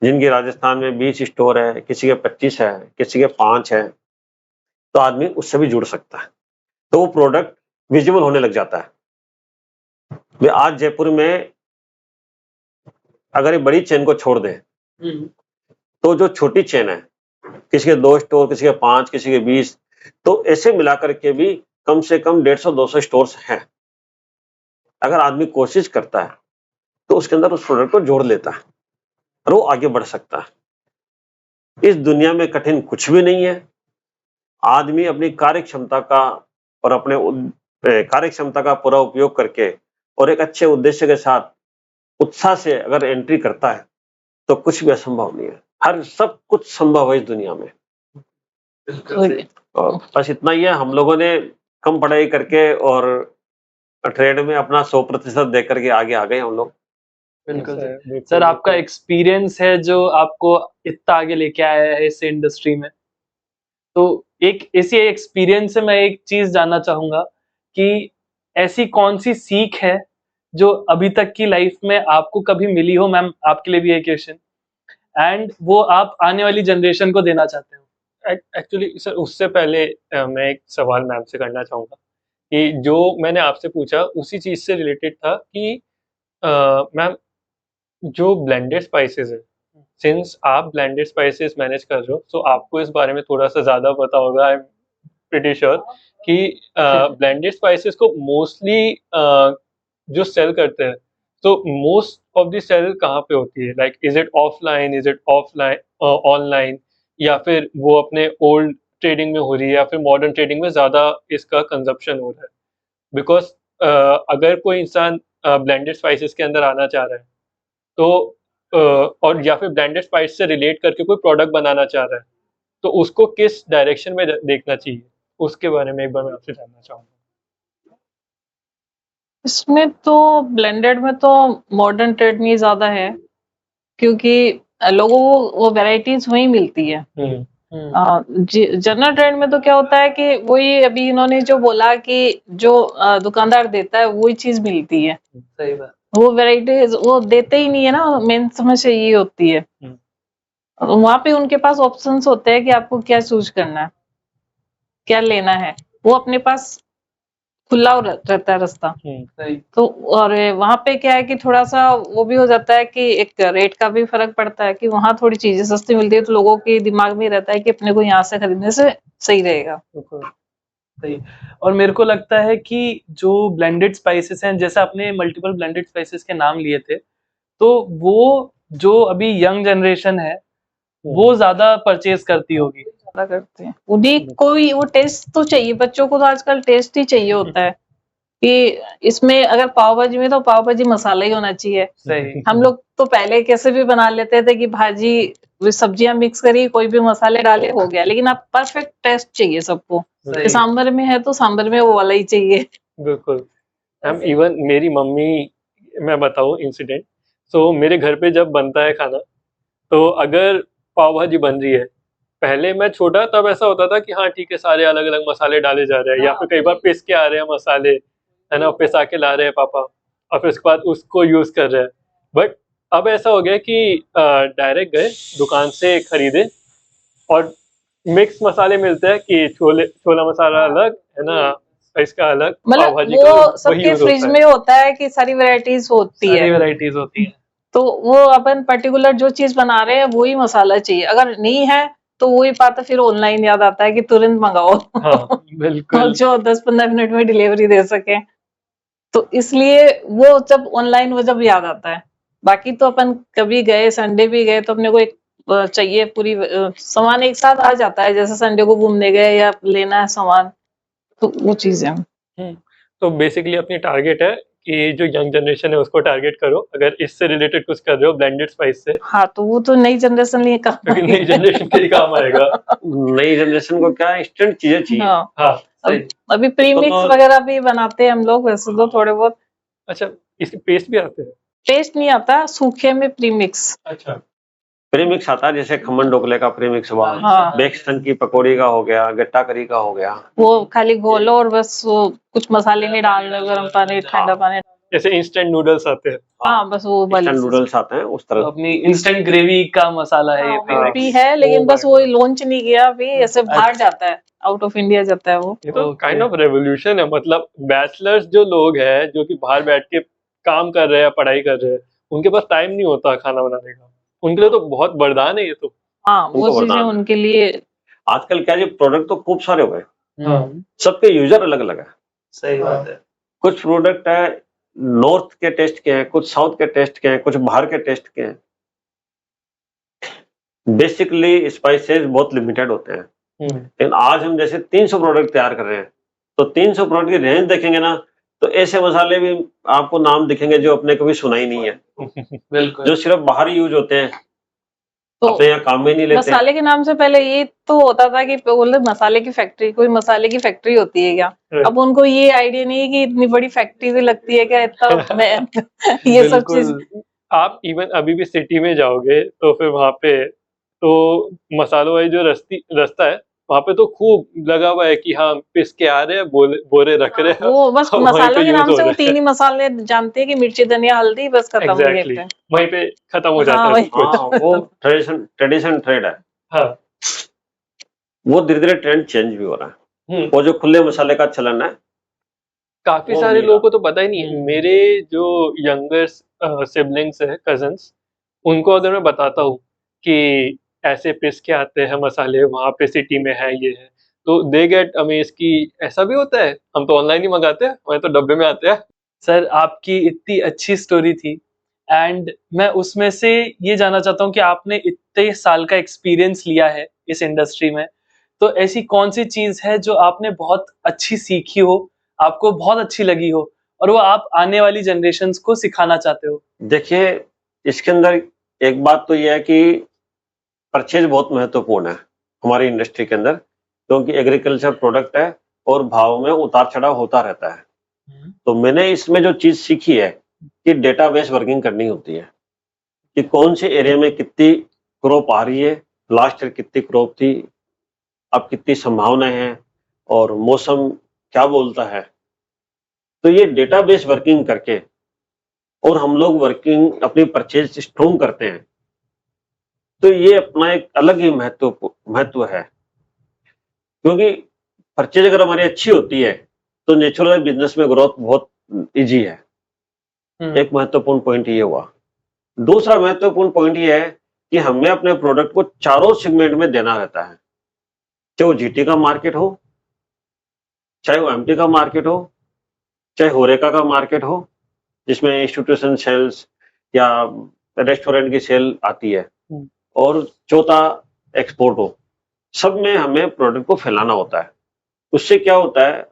जिनकी राजस्थान में 20 स्टोर है, किसी के 25 है, किसी के 5 है। तो आदमी उससे भी जुड़ सकता है, तो वो प्रोडक्ट विजिबल होने लग जाता है। वे आज जयपुर में अगर ये बड़ी चेन को छोड़ दें तो जो छोटी चेन है, किसी के 2 स्टोर, किसी के 5, किसी के 20, तो ऐसे मिलाकर के भी कम से कम 150-200 स्टोर्स हैं। अगर आदमी कोशिश करता है तो उसके अंदर उस प्रोडक्ट को जोड़ लेता है और वो आगे बढ़ सकता है। इस दुनिया में कठिन कुछ भी नहीं है। आदमी अपनी कार्य क्षमता का और अपने कार्य क्षमता का पूरा उपयोग करके और एक अच्छे उद्देश्य के साथ उत्साह से अगर एंट्री करता है तो कुछ भी असंभव नहीं है। हर सब कुछ संभव है इस दुनिया में। और बस इतना ही है, हम लोगों ने कम पढ़ाई करके और ट्रेड में अपना 100% दे करके आगे आ गए हम लोग। बिल्कुल सर, आपका एक्सपीरियंस है जो आपको इतना आगे लेके आया है इस इंडस्ट्री में। तो एक ऐसी एक्सपीरियंस से मैं एक चीज जानना चाहूंगा कि ऐसी कौन सी सीख है जो अभी तक की लाइफ में आपको कभी मिली हो। मैम, आपके लिए भी एक क्वेश्चन, एंड वो आप आने वाली जनरेशन को देना चाहते हो। एक्चुअली सर, उससे पहले मैं एक सवाल मैम से करना चाहूँगा कि जो मैंने आपसे पूछा उसी चीज़ से रिलेटेड था कि मैम, जो ब्लेंडेड स्पाइसेस है, सिंस आप ब्लेंडेड स्पाइसेस मैनेज कर रहे हो, तो आपको इस बारे में थोड़ा-सा ज़्यादा पता होगा। आई एम प्रीटी श्योर कि ब्लेंडेड स्पाइसेस को मोस्टली जो सेल करते हैं, तो मोस्ट ऑफ द सेल कहाँ पे होती है? Like is it offline, is it online, या फिर वो अपने ओल्ड ट्रेडिंग में हो रही है, या फिर मॉडर्न ट्रेडिंग में ज़्यादा इसका कंज़म्पशन हो रहा है? बिकॉज़ अगर कोई इंसान ब्लेंडेड स्पाइसेस के अंदर आना चाह रहा है, तो और या फिर ब्लेंडेड स्पाइस से रिलेट करके कोई प्रोडक्ट बनाना चाह रहा है, तो उसको किस डायरेक्शन में देखना चाहिए? उसके बारे में एक बार मैं आपसे जानना चाहूँगा। इसमें तो ब्लेंडेड में तो मॉडर्न ट्रेड में ही ज्यादा है, क्योंकि लोगों को वो वैरायटीज वहीं मिलती है। जनरल ट्रेड में तो क्या होता है कि वही अभी इन्होंने जो बोला कि जो दुकानदार देता है वही चीज मिलती है। सही बात। वो वैरायटीज वो देते ही नहीं है ना, मेन समस्या ये होती है। वहां पे उनके पास ऑप्शंस होते हैं कि आपको क्या चूज करना है, क्या लेना है। वो अपने पास खुला रहता है रास्ता। सही। तो और वहां पे क्या है कि थोड़ा सा वो भी हो जाता है कि एक रेट का भी फर्क पड़ता है कि वहां थोड़ी चीजें सस्ती मिलती है, तो लोगों के दिमाग में रहता है कि अपने को यहाँ से खरीदने से सही रहेगा। सही। और मेरे को लगता है कि जो ब्लेंडेड स्पाइसेस हैं, जैसे आपने मल्टीपल ब्लेंडेड स्पाइसेस के नाम लिए थे, तो वो जो अभी यंग जनरेशन है वो ज्यादा परचेज करती होगी। ज्यादा करते हैं उन्हीं कोई वो टेस्ट तो चाहिए, बच्चों को तो आजकल टेस्ट ही चाहिए होता है कि इसमें अगर पाव भाजी में तो पाव भाजी मसाला ही होना चाहिए। सही। हम लोग तो पहले कैसे भी बना लेते थे कि भाजी सब्जियां मिक्स करी, कोई भी मसाले डाले, हो गया। लेकिन अब परफेक्ट टेस्ट चाहिए सबको। सही। सांभर में है तो सांभर में वो वाला ही चाहिए। बिल्कुल। मैम, इवन मेरी मम्मी, मैं बताऊँ इंसिडेंट, तो मेरे घर पे जब बनता है खाना, तो अगर पाव भाजी बन रही है, पहले मैं छोटा तब ऐसा होता था कि हाँ ठीक है, सारे अलग-अलग मसाले डाले जा रहे हैं, या फिर कई बार पिस के आ रहे हैं मसाले, है ना? पिसा के ला रहे हैं पापा, और फिर उसके बाद उसको यूज़ कर रहे हैं। बट अब ऐसा हो गया कि डायरेक्ट गए, दुकान से खरीदे, और मिक्स मसाले मिलते हैं कि छोला मसाला अलग, है ना? इसका अलग, पाव मतलब भाजी का वो वही सबके यूज़ फ्रिज होता है। में होता है कि सारी वैरायटीज होती है, सारी वैरायटीज होती हैं। तो वो अपन पर्टिकुलर जो चीज बना रहे हैं वही मसाला चाहिए। अगर नहीं है तो वही बात, फिर ऑनलाइन याद आता है कि तुरंत मंगाओ। हाँ, बिल्कुल। जो 10-15 मिनट में डिलीवरी दे सके, तो इसलिए वो जब ऑनलाइन वो जब याद आता है। बाकी तो अपन कभी गए, संडे भी गए, तो अपने को एक चाहिए पूरी सामान एक साथ आ जाता है। जैसे संडे को घूमने गए या लेना है सामान, तो वो चीज है। तो बेसिकली अपनी टारगेट है कि जो यंग जनरेशन है उसको टारगेट करो, अगर इससे रिलेटेड कुछ कर रहे हो ब्लेंडेड स्पाइस से, हाँ, तो वो तो नई जनरेशन लिए क्योंकि नई जनरेशन के ही काम आएगा। नई जनरेशन को क्या इंस्टेंट चीजें चाहिए। हाँ, हाँ, सही। अभी प्रीमिक्स वगैरह भी बनाते हैं हम लोग, वैसे तो थोड़े बहुत। अच्छा, इसके पेस्ट भी आते हैं? टेस्ट नहीं आता, सूखे में प्रीमिक्स। अच्छा। प्रीमिक्स आता है, जैसे खमन डोकले का प्रीमिक्स हुआ, हाँ। बेक्सन की पकौड़ी का हो गया, गट्टा करी का हो गया। वो खाली घोलो और बस वो कुछ मसाले नहीं डालने, गर्म पानी ठंडा पानी। जैसे इंस्टेंट नूडल्स आते हैं। हाँ बस वो इंस्टेंट वाली नूडल्स आते हैं उस तो तरह। अपनी इंस्टेंट ग्रेवी का मसाला है ये हाँ, वो प्रीमिक्स। भी है, लेकिन बस वो लॉन्च नहीं किया अभी, ऐसे बाहर जाता है, आउट ऑफ इंडिया जाता है वो। ये तो Okay. काइंड ऑफ रेवोल्यूशन है। मतलब बैचलर्स जो लोग हैं जो कि बाहर बैठ के काम कर रहे हैं, पढ़ाई कर रहे हैं, उनके पास टाइम नहीं होता खाना बनाने का, उनके लिए तो बहुत वरदान है ये तो। हाँ वो उनको चीजें वरदान है। उनके लिए। आजकल क्या है, प्रोडक्ट तो खूब सारे हो गए, हाँ, सबके यूजर अलग अलग है। सही बात है। कुछ प्रोडक्ट है नॉर्थ के टेस्ट के हैं, कुछ साउथ के टेस्ट के हैं, कुछ बाहर के टेस्ट के हैं। बेसिकली स्पाइसेस बहुत लिमिटेड होते हैं, लेकिन आज हम जैसे 300 प्रोडक्ट तैयार कर रहे हैं, तो 300 प्रोडक्ट की रेंज देखेंगे ना, तो ऐसे मसाले भी आपको नाम दिखेंगे जो अपने कभी सुना ही नहीं है, बिल्कुल। जो सिर्फ बाहर ही यूज होते हैं, तो अपने यहाँ काम में नहीं लेते हैं। मसाले के नाम से पहले ये तो होता था कि बोले मसाले की फैक्ट्री, कोई मसाले की फैक्ट्री होती है क्या? Right. अब उनको ये आइडिया नहीं है कि इतनी बड़ी फैक्ट्री भी लगती है क्या, इतना ये सब चीज। बिल्कुल। आप इवन अभी भी सिटी में जाओगे तो फिर वहाँ पे तो मसालों वाली जो रास्ता है, वहाँ पे तो खूब लगा हुआ है कि हाँ पिस के आ रहे हैं, बोरे रख रहे हैं। वो बस वहीं मसालों पे के use नाम हो से वो रहे हैं। 3 ही मसाले जानते हैं कि मिर्ची, धनिया, हल्दी, बस खत्म हो Exactly. गया। वहीं पे खत्म हो जाता हाँ, है वही। सब कुछ। हाँ, वो ट्रेडिशन ट्रेड है, हाँ। वो धीरे धीरे ट्रेंड चेंज भी हो रहा है। हम्म। वो जो खुले मसाले का चलन है, काफी वो सारे नहीं लोगों को तो पता ही नहीं है। मेरे जो यंगर सिबलिंग्स है, कजन्स, उनको अगर मैं बताता हूँ कि ऐसे पिस के आते हैं मसाले, वहाँ पे सिटी में है, ये है, तो दे गेट अमेज कि ऐसा भी होता है, हम तो ऑनलाइन ही मंगाते हैं, हमें तो डब्बे में आते हैं। सर आपकी इतनी अच्छी स्टोरी थी एंड मैं उसमें से ये जानना चाहता हूँ कि आपने इतने साल का एक्सपीरियंस लिया है इस इंडस्ट्री में, तो ऐसी कौन सी चीज है जो आपने बहुत अच्छी सीखी हो, आपको बहुत अच्छी लगी हो और वो आप आने वाली जनरेशन्स को सिखाना चाहते हो? देखिए इसके अंदर एक बात तो यह है कि परचेज बहुत महत्वपूर्ण है हमारी इंडस्ट्री के अंदर, क्योंकि एग्रीकल्चर प्रोडक्ट है और भाव में उतार चढ़ाव होता रहता है। तो मैंने इसमें जो चीज सीखी है कि डेटाबेस वर्किंग करनी होती है, कि कौन से एरिया में कितनी क्रॉप आ रही है, लास्ट ईयर कितनी क्रॉप थी, अब कितनी संभावनाएं हैं और मौसम क्या बोलता है। तो ये डेटाबेस वर्किंग करके और हम लोग वर्किंग अपनी परचेज स्ट्रॉन्ग करते हैं, तो ये अपना एक अलग ही महत्व है। क्योंकि परचेज अगर हमारी अच्छी होती है तो नेचुरल बिजनेस में ग्रोथ बहुत इजी है। एक महत्वपूर्ण पॉइंट ये हुआ। दूसरा महत्वपूर्ण पॉइंट ये है कि हमें अपने प्रोडक्ट को चारों सेगमेंट में देना रहता है, चाहे वो जीटी का मार्केट हो, चाहे वो एमटी का मार्केट हो, चाहे होरेका का मार्केट हो जिसमें इंस्टीट्यूशन सेल्स या रेस्टोरेंट की सेल आती है, और चौथा एक्सपोर्ट हो। सब में हमें प्रोडक्ट को फैलाना होता है। उससे क्या होता है,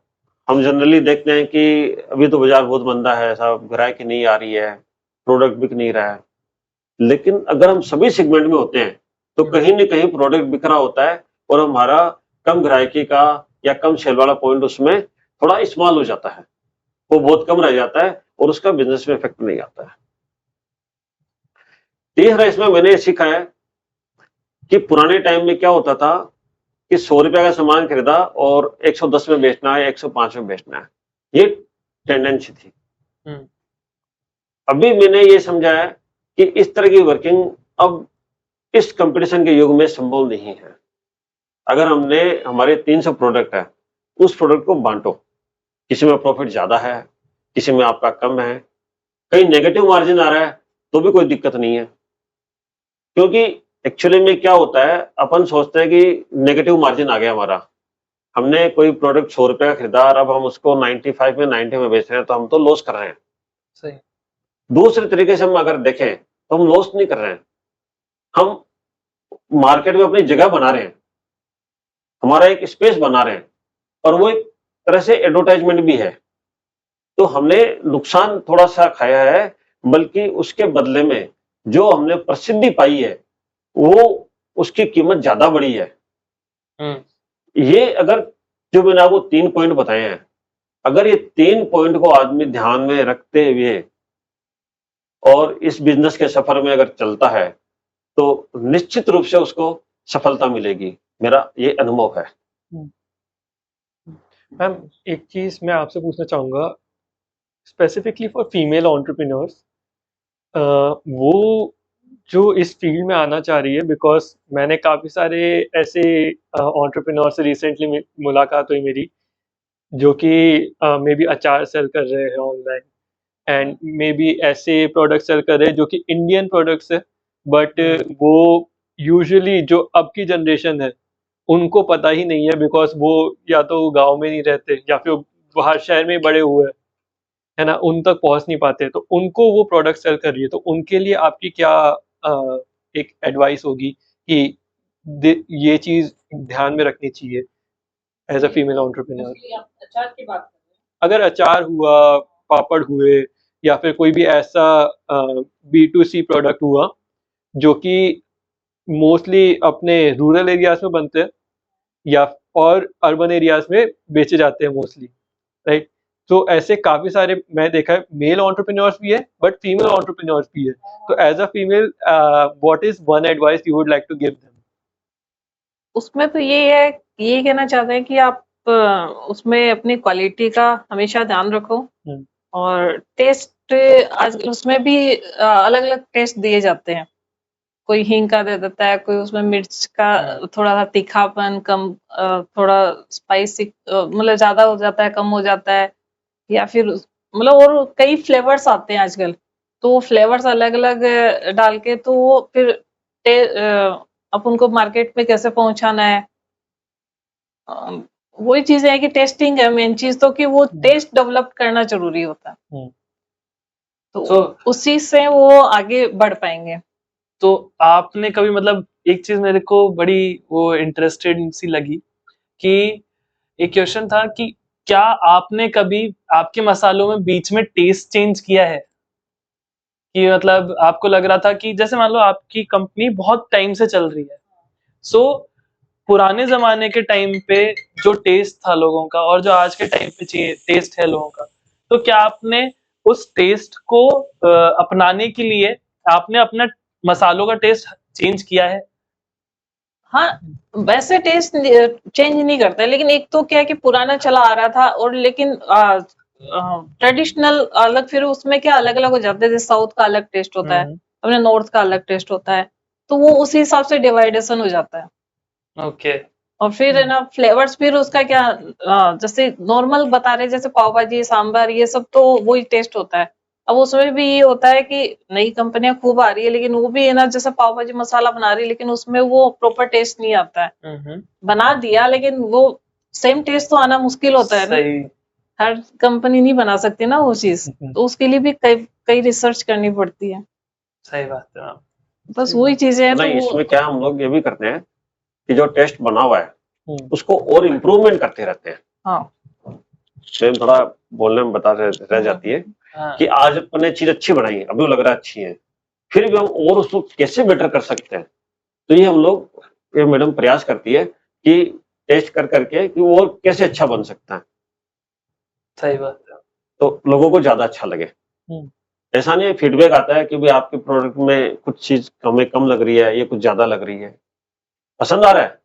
हम जनरली देखते हैं कि अभी तो बाजार बहुत मंदा है, साहब ग्राहकी नहीं आ रही है, प्रोडक्ट बिक नहीं रहा है। लेकिन अगर हम सभी सेगमेंट में होते हैं तो कहीं न कहीं प्रोडक्ट बिक रहा होता है और हमारा कम ग्राहकी का या कम सेल वाला पॉइंट उसमें थोड़ा स्मॉल हो जाता है, वो बहुत कम रह जाता है और उसका बिजनेस में इफेक्ट नहीं आता है। तीसरा इसमें मैंने सीखा है कि पुराने टाइम में क्या होता था कि 100 रुपए का सामान खरीदा और 110 में बेचना है, 105 में बेचना है, ये टेंडेंसी थी। अभी मैंने ये समझा है कि इस तरह की वर्किंग अब इस कंपटीशन के युग में संभव नहीं है। अगर हमने हमारे 300 प्रोडक्ट है, उस प्रोडक्ट को बांटो, किसी में प्रॉफिट ज्यादा है, किसी में आपका कम है, कहीं नेगेटिव मार्जिन आ रहा है तो भी कोई दिक्कत नहीं है। क्योंकि एक्चुअली में क्या होता है, अपन सोचते हैं कि नेगेटिव मार्जिन आ गया हमारा, हमने कोई प्रोडक्ट 100 रुपए का खरीदा और अब हम उसको 95 में 90 में बेच रहे हैं, तो हम तो लॉस कर रहे हैं। सही। दूसरे तरीके से हम अगर देखें तो हम लॉस नहीं कर रहे हैं, हम मार्केट में अपनी जगह बना रहे हैं, हमारा एक स्पेस बना रहे हैं, और वो एक तरह से एडवर्टाइजमेंट भी है। तो हमने नुकसान थोड़ा सा खाया है, बल्कि उसके बदले में जो हमने प्रसिद्धि पाई है वो उसकी कीमत ज्यादा बढ़ी है। ये अगर जो मैंने आपको 3 पॉइंट बताए हैं, अगर ये 3 पॉइंट को आदमी ध्यान में रखते हुए और इस बिजनेस के सफर में अगर चलता है तो निश्चित रूप से उसको सफलता मिलेगी, मेरा ये अनुभव है। मैम एक चीज मैं आपसे पूछना चाहूंगा, स्पेसिफिकली फॉर फीमेल एंटरप्रेन्योर्स, वो जो इस फील्ड में आना चाह रही है, बिकॉज मैंने काफी सारे ऐसे एंटरप्रेन्योर से रिसेंटली मुलाकात हुई मेरी, जो कि मे बी अचार सेल कर रहे हैं ऑनलाइन, एंड मे बी ऐसे प्रोडक्ट सेल कर रहे हैं जो कि इंडियन प्रोडक्ट्स है, बट वो यूजुअली जो अब की जनरेशन है उनको पता ही नहीं है, बिकॉज वो या तो गांव में नहीं रहते या फिर बाहर शहर में ही बड़े हुए हैं, है ना, उन तक पहुंच नहीं पाते, तो उनको वो प्रोडक्ट सेल कर रही है, तो उनके लिए आपकी क्या एक एडवाइस होगी कि ये चीज ध्यान में रखनी चाहिए एज अ फीमेल एंटरप्रेन्योर? अचार की बात कर रहे अगर अचार हुआ, पापड़ हुए, या फिर कोई भी ऐसा B2C प्रोडक्ट हुआ जो कि मोस्टली अपने रूरल एरियाज में बनते हैं या और अर्बन एरियाज में बेचे जाते हैं मोस्टली, राइट? तो ऐसे काफी सारे मैं देखा है, मेल एंटरप्रेन्योर्स भी है बट फीमेल एंटरप्रेन्योर्स भी है, तो as a female what is one advice you would like to give them? उसमें तो ये है, ये कहना चाहते हैं कि आप उसमें अपनी क्वालिटी का हमेशा ध्यान रखो, और टेस्ट आजकल उसमें भी अलग अलग टेस्ट दिए जाते हैं, कोई हींग का दे देता है, कोई उसमें मिर्च का थोड़ा सा तीखापन कम, थोड़ा स्पाइसी मतलब ज्यादा हो जाता है, कम हो जाता है, या फिर मतलब और कई फ्लेवर्स आते हैं आजकल, तो वो फ्लेवर्स अलग अलग डाल के, तो वो फिर अब उनको मार्केट में कैसे पहुंचाना है, वही चीजें है कि टेस्टिंग है मेन चीज, तो कि वो टेस्ट डेवलप करना जरूरी होता है, तो उसी से वो आगे बढ़ पाएंगे। तो आपने कभी मतलब एक चीज मेरे को बड़ी वो इंटरेस्टेड सी लगी कि एक क्वेश्चन था कि क्या आपने कभी आपके मसालों में बीच में टेस्ट चेंज किया है, कि मतलब आपको लग रहा था कि जैसे मान लो आपकी कंपनी बहुत टाइम से चल रही है, सो पुराने जमाने के टाइम पे जो टेस्ट था लोगों का और जो आज के टाइम पे टेस्ट है लोगों का, तो क्या आपने उस टेस्ट को अपनाने के लिए आपने अपना मसालों का टेस्ट चेंज किया है? हाँ, वैसे टेस्ट चेंज नहीं करता है, लेकिन एक तो क्या है कि पुराना चला आ रहा था, और लेकिन ट्रेडिशनल अलग, फिर उसमें क्या अलग अलग हो जाते हैं, जैसे साउथ का अलग टेस्ट होता है, अपने नॉर्थ का अलग टेस्ट होता है, तो वो उसी हिसाब से डिवाइडेशन हो जाता है। ओके। और फिर है ना फ्लेवर्स, फिर उसका क्या जैसे नॉर्मल बता रहे, जैसे पाव भाजी, सांभर, ये सब तो वही टेस्ट होता है। अब उसमें भी ये होता है कि नई कंपनियां खूब आ रही है, लेकिन वो भी है ना, जैसे पाव भाजी मसाला बना रही है, लेकिन उसमें वो प्रॉपर टेस्ट नहीं आता है। बना दिया, लेकिन वो सेम टेस्ट तो आना मुश्किल होता है ना, सही। हर कंपनी नहीं बना सकती ना वो चीज, तो उसके लिए भी कई रिसर्च करनी पड़ती है। सही बात है मैम। बस वही चीजें हैं, तो नहीं, वो इसमें क्या हम लोग ये भी करते हैं कि जो टेस्ट बना हुआ है उसको और इम्प्रूवमेंट करते रहते हैं। हाँ, मैम थोड़ा बोलने में बता रह जाती है कि आज अपने चीज अच्छी बनाई है, अभी लग रहा है अच्छी है, फिर भी हम और उसको कैसे बेटर कर सकते हैं, तो ये हम लोग, ये मैडम प्रयास करती है कि टेस्ट कर करके कि वो और कैसे अच्छा बन सकता है, सही बात है। तो लोगों को ज्यादा अच्छा लगे। ऐसा नहीं है, फीडबैक आता है कि भाई आपके प्रोडक्ट में कुछ चीज हमें कम लग रही है, ये कुछ ज्यादा लग रही है, पसंद आ रहा है,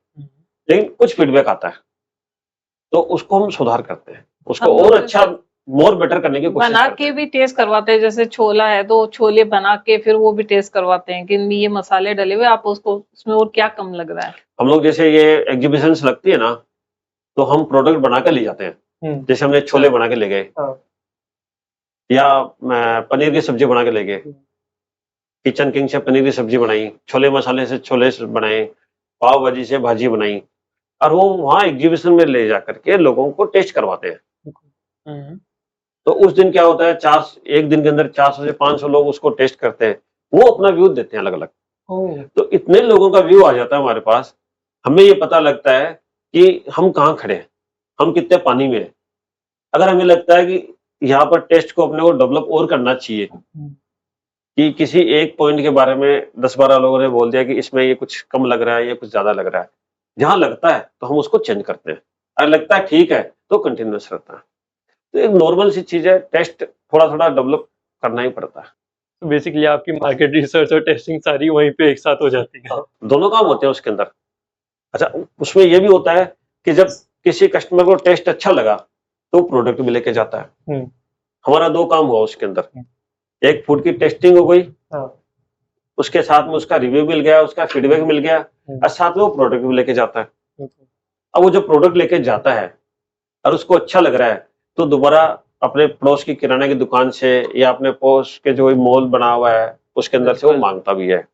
लेकिन कुछ फीडबैक आता है तो उसको हम सुधार करते हैं, उसको और अच्छा मोर बेटर करने की कोशिश बना करते के भी टेस्ट करवाते हैं, जैसे छोला है तो छोले बना के फिर वो भी टेस्ट करवाते हैं कि इनमें ये मसाले डले हुए, आप उसको उसमें और क्या कम लग रहा है। हम लोग जैसे ये एग्जीबिशंस लगती है ना, तो हम प्रोडक्ट बना के ले जाते हैं, जैसे हमने छोले बना के ले गए, या पनीर की सब्जी बना के ले गए, किचन किंग से पनीर की सब्जी बनाई, छोले मसाले से छोले बनाए, पाव भाजी से भाजी बनाई, और वो वहां एग्जीबिशन में ले जा करके लोगों को टेस्ट करवाते हैं। तो उस दिन क्या होता है, एक दिन के अंदर 400 से 500 लोग उसको टेस्ट करते हैं, वो अपना व्यू देते हैं अलग अलग, तो इतने लोगों का व्यू आ जाता है हमारे पास, हमें ये पता लगता है कि हम कहाँ खड़े हैं, हम कितने पानी में हैं। अगर हमें लगता है कि यहाँ पर टेस्ट को अपने को डेवलप और करना चाहिए, कि किसी एक पॉइंट के बारे में 10-12 लोगों ने बोल दिया कि इसमें ये कुछ कम लग रहा है, ये कुछ ज्यादा लग रहा है, जहां लगता है तो हम उसको चेंज करते हैं, अगर लगता है ठीक है तो कंटिन्यूस रहता है। तो एक नॉर्मल सी चीज है, टेस्ट थोड़ा थोड़ा डेवलप करना ही पड़ता है। तो बेसिकली आपकी मार्केट रिसर्च और टेस्टिंग सारी वहीं पे एक साथ हो जाती है। दोनों काम होते हैं उसके अंदर। अच्छा, उसमें ये भी होता है कि जब किसी कस्टमर को टेस्ट अच्छा लगा तो प्रोडक्ट भी लेके जाता है। हमारा दो काम हुआ उसके अंदर, एक फूड की टेस्टिंग हो गई, हाँ। उसके साथ में उसका रिव्यू मिल गया, उसका फीडबैक मिल गया, और साथ में वो प्रोडक्ट भी लेके जाता है। अब वो जो प्रोडक्ट लेके जाता है और उसको अच्छा लग रहा है तो दोबारा अपने पड़ोस की किराने की दुकान से या अपने पड़ोस के जो मॉल बना हुआ है उसके अंदर से वो बिल्कुल। मांगता भी है।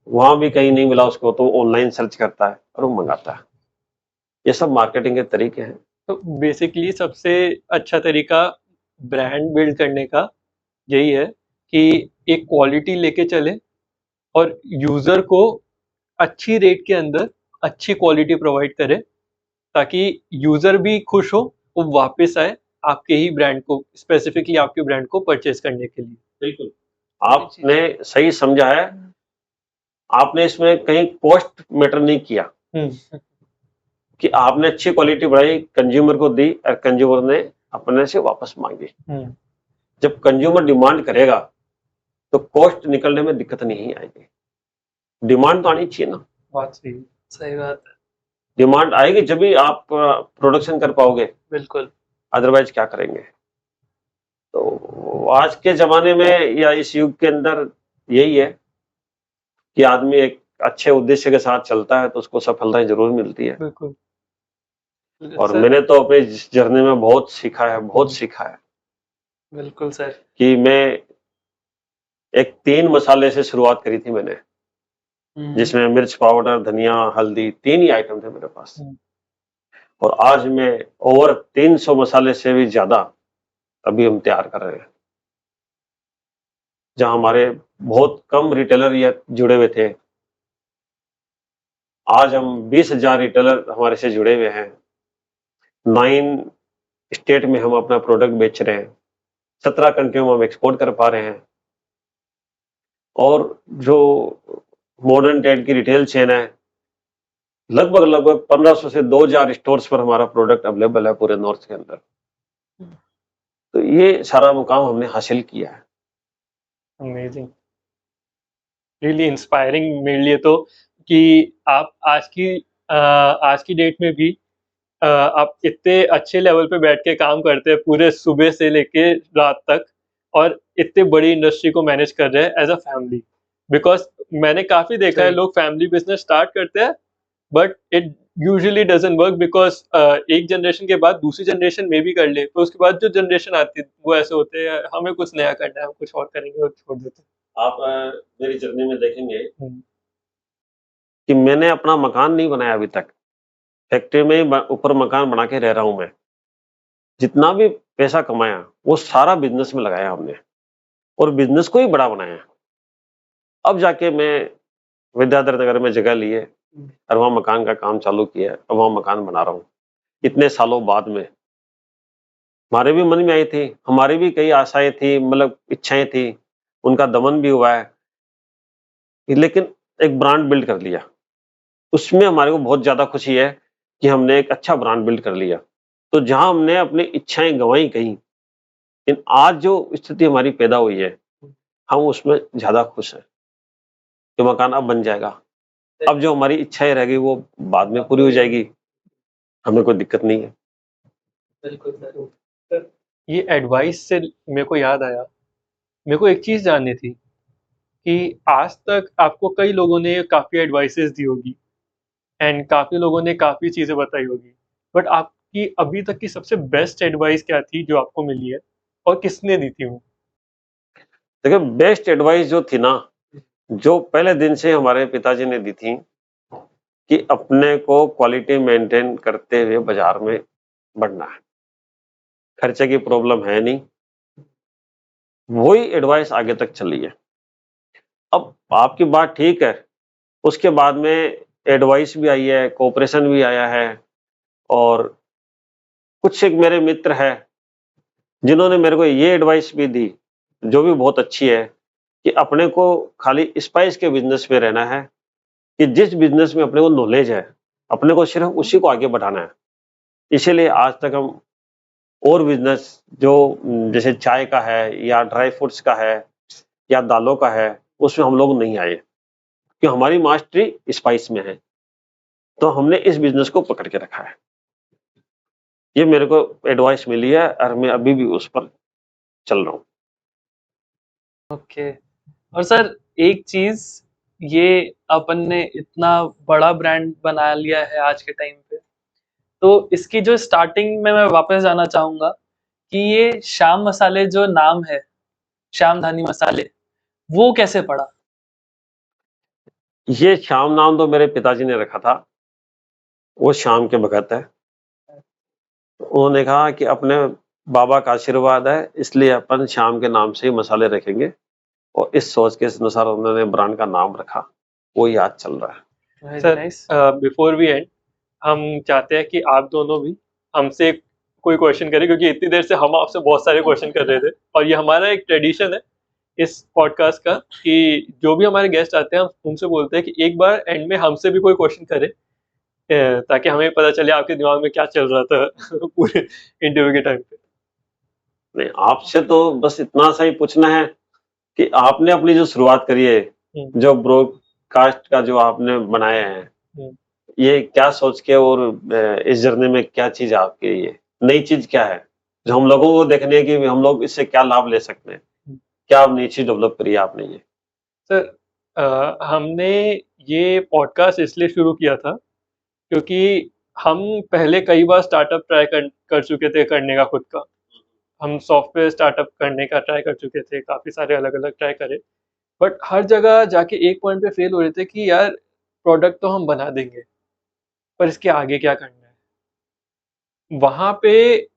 वहां भी कहीं नहीं मिला उसको तो ऑनलाइन सर्च करता है और वो मंगाता है। ये सब मार्केटिंग के तरीके हैं। तो बेसिकली सबसे अच्छा तरीका ब्रांड बिल्ड करने का यही है कि एक क्वालिटी लेके चले और यूजर को अच्छी रेट के अंदर अच्छी क्वालिटी प्रोवाइड करे, ताकि यूजर भी खुश हो, वो वापस आए आपके ही ब्रांड को, स्पेसिफिकली आपके ब्रांड को परचेज करने के लिए। बिल्कुल, आपने सही समझा है। आपने इसमें कहीं कॉस्ट मैटर नहीं किया कि आपने अच्छी क्वालिटी बढ़ाई, कंज्यूमर को दी और कंज्यूमर ने अपने से वापस मांगी। जब कंज्यूमर डिमांड करेगा तो कॉस्ट निकलने में दिक्कत नहीं आएगी। डिमांड तो आनी चाहिए ना। बात सही, सही बात है। डिमांड आएगी जब भी आप प्रोडक्शन कर पाओगे, बिल्कुल। अदरवाइज क्या करेंगे। तो आज के जमाने में या इस युग के अंदर यही है कि आदमी एक अच्छे उद्देश्य के साथ चलता है तो उसको सफलता जरूर मिलती है। बिल्कुल। और सर, मैंने तो अपने जर्नी में बहुत सीखा है, बहुत सीखा है बिल्कुल सर। कि मैं एक 3 मसाले से शुरुआत करी थी मैंने, जिसमें मिर्च पाउडर, धनिया, हल्दी, 3 ही आइटम थे मेरे पास। और आज मैं ओवर 300 मसाले से भी ज्यादा अभी हम तैयार कर रहे हैं, जहां हमारे बहुत कम रिटेलर ये जुड़े हुए थे। आज हम 20,000 रिटेलर हमारे से जुड़े हुए हैं। 9 स्टेट में हम अपना प्रोडक्ट बेच रहे हैं, 17 कंट्रियों में हम एक्सपोर्ट कर पा रहे हैं। और जो मॉडर्न ट्रेड की रिटेल चेन है, लगभग 1500 से 2000 स्टोर्स पर हमारा प्रोडक्ट अवेलेबल है पूरे नॉर्थ के अंदर। तो ये सारा मुकाम हमने हासिल किया है। अमेजिंग, रियली इंस्पायरिंग मेरे लिए तो, कि आप आज की डेट में भी आप इतने अच्छे लेवल पे बैठ के काम करते हैं पूरे सुबह से लेके रात तक, और इतने बड़ी इंडस्ट्री को मैनेज कर रहे हैं एज अ फैमिली। बिकॉज मैंने काफी देखा है, सही। लोग फैमिली बिजनेस स्टार्ट करते हैं but it usually doesn't work, because एक जनरेशन के बाद दूसरी जनरेशन में भी कर ले, तो उसके बाद जो जनरेशन आती है वो ऐसे होते हैं, हमें कुछ नया करना है, हम कुछ और करेंगे और छोड़ देते आप मेरी जर्नी में देखेंगे हैं। कि मैंने अपना मकान नहीं बनाया अभी तक। फैक्ट्री में ही ऊपर मकान बना के रह रहा हूं मैं। जितना भी पैसा कमाया वो सारा बिजनेस में लगाया हमने, और बिजनेस को ही बड़ा बनाया। अब जाके मैं विद्याधर नगर में जगह लिए और वहां मकान का काम चालू किया और वहां मकान बना रहा हूँ। इतने सालों बाद में हमारे भी मन में आई थी, हमारी भी कई आशाएं थी, मतलब इच्छाएं थी, उनका दमन भी हुआ है, लेकिन एक ब्रांड बिल्ड कर लिया। उसमें हमारे को बहुत ज्यादा खुशी है कि हमने एक अच्छा ब्रांड बिल्ड कर लिया। तो जहां हमने अपनी इच्छाएं गंवाई कहीं, लेकिन आज जो स्थिति हमारी पैदा हुई है, हम उसमें ज्यादा खुश हैं कि मकान अब बन जाएगा। अब जो हमारी इच्छाएं रह गई वो बाद में पूरी हो जाएगी, हमें कोई दिक्कत नहीं है। बिल्कुल सर। ये एडवाइस से मेरे को याद आया, मेरे को एक चीज जाननी थी कि आज तक आपको कई लोगों ने काफी एडवाइसेस दी होगी एंड काफी लोगों ने काफी चीजें बताई होगी, बट आपकी अभी तक की सबसे बेस्ट एडवाइस क्या थी जो आपको मिली है, और किसने दी थी वो? देखिए, बेस्ट एडवाइस जो थी ना, जो पहले दिन से हमारे पिताजी ने दी थी कि अपने को क्वालिटी मेंटेन करते हुए बाजार में बढ़ना है, खर्चे की प्रॉब्लम है नहीं। वही एडवाइस आगे तक चली है। अब आपकी बात ठीक है, उसके बाद में एडवाइस भी आई है, कोऑपरेशन भी आया है, और कुछ एक मेरे मित्र हैं जिन्होंने मेरे को ये एडवाइस भी दी, जो भी बहुत अच्छी है, कि अपने को खाली स्पाइस के बिजनेस में रहना है, कि जिस बिजनेस में अपने को नॉलेज है, अपने को सिर्फ उसी को आगे बढ़ाना है। इसीलिए आज तक हम और बिजनेस जो जैसे चाय का है या ड्राई फ्रूट्स का है या दालों का है, उसमें हम लोग नहीं आए, क्योंकि हमारी मास्टरी स्पाइस में है, तो हमने इस बिजनेस को पकड़ के रखा है। ये मेरे को एडवाइस मिली है और मैं अभी भी उस पर चल रहा हूँ। ओके। और सर एक चीज, ये अपन ने इतना बड़ा ब्रांड बना लिया है आज के टाइम पे, तो इसकी जो स्टार्टिंग में मैं वापस जाना चाहूंगा कि ये श्याम मसाले जो नाम है, श्याम धानी मसाले, वो कैसे पड़ा? ये श्याम नाम तो मेरे पिताजी ने रखा था, वो श्याम के भगत है। उन्होंने कहा कि अपने बाबा का आशीर्वाद है, इसलिए अपन श्याम के नाम से ही मसाले रखेंगे, और इस सोच के अनुसार उन्होंने ब्रांड का नाम रखा, वही आज चल रहा है। सर बिफोर वी एंड, हम चाहते हैं कि आप दोनों भी हमसे कोई क्वेश्चन करें, क्योंकि इतनी देर से हम आपसे बहुत सारे क्वेश्चन कर रहे थे, और ये हमारा एक ट्रेडिशन है इस पॉडकास्ट का कि जो भी हमारे गेस्ट आते हैं हम उनसे बोलते हैं कि एक बार एंड में हमसे भी कोई क्वेश्चन करे, ताकि हमें पता चले आपके दिमाग में क्या चल रहा था पूरे इंटरव्यू के टाइम पे। नहीं, आपसे तो बस इतना सा ही पूछना है कि आपने अपनी जो शुरुआत करी है, जो ब्रॉडकास्ट का जो आपने बनाया है, ये क्या सोच के, और इस जर्नी में क्या चीज आपके, ये नई चीज क्या है जो हम लोगों को देखने है कि हम लोग इससे क्या लाभ ले सकते हैं, क्या नई चीज डेवलप करी है आपने? ये सर हमने ये पॉडकास्ट इसलिए शुरू किया था क्योंकि हम पहले कई बार स्टार्टअप ट्राई कर चुके थे करने का खुद का। हम सॉफ्टवेयर स्टार्टअप करने का ट्राई कर चुके थे, काफ़ी सारे अलग-अलग ट्राई करे, बट हर जगह जाके एक पॉइंट पे फेल हो रहे थे कि यार प्रोडक्ट तो हम बना देंगे, पर इसके आगे क्या करना है? वहाँ पे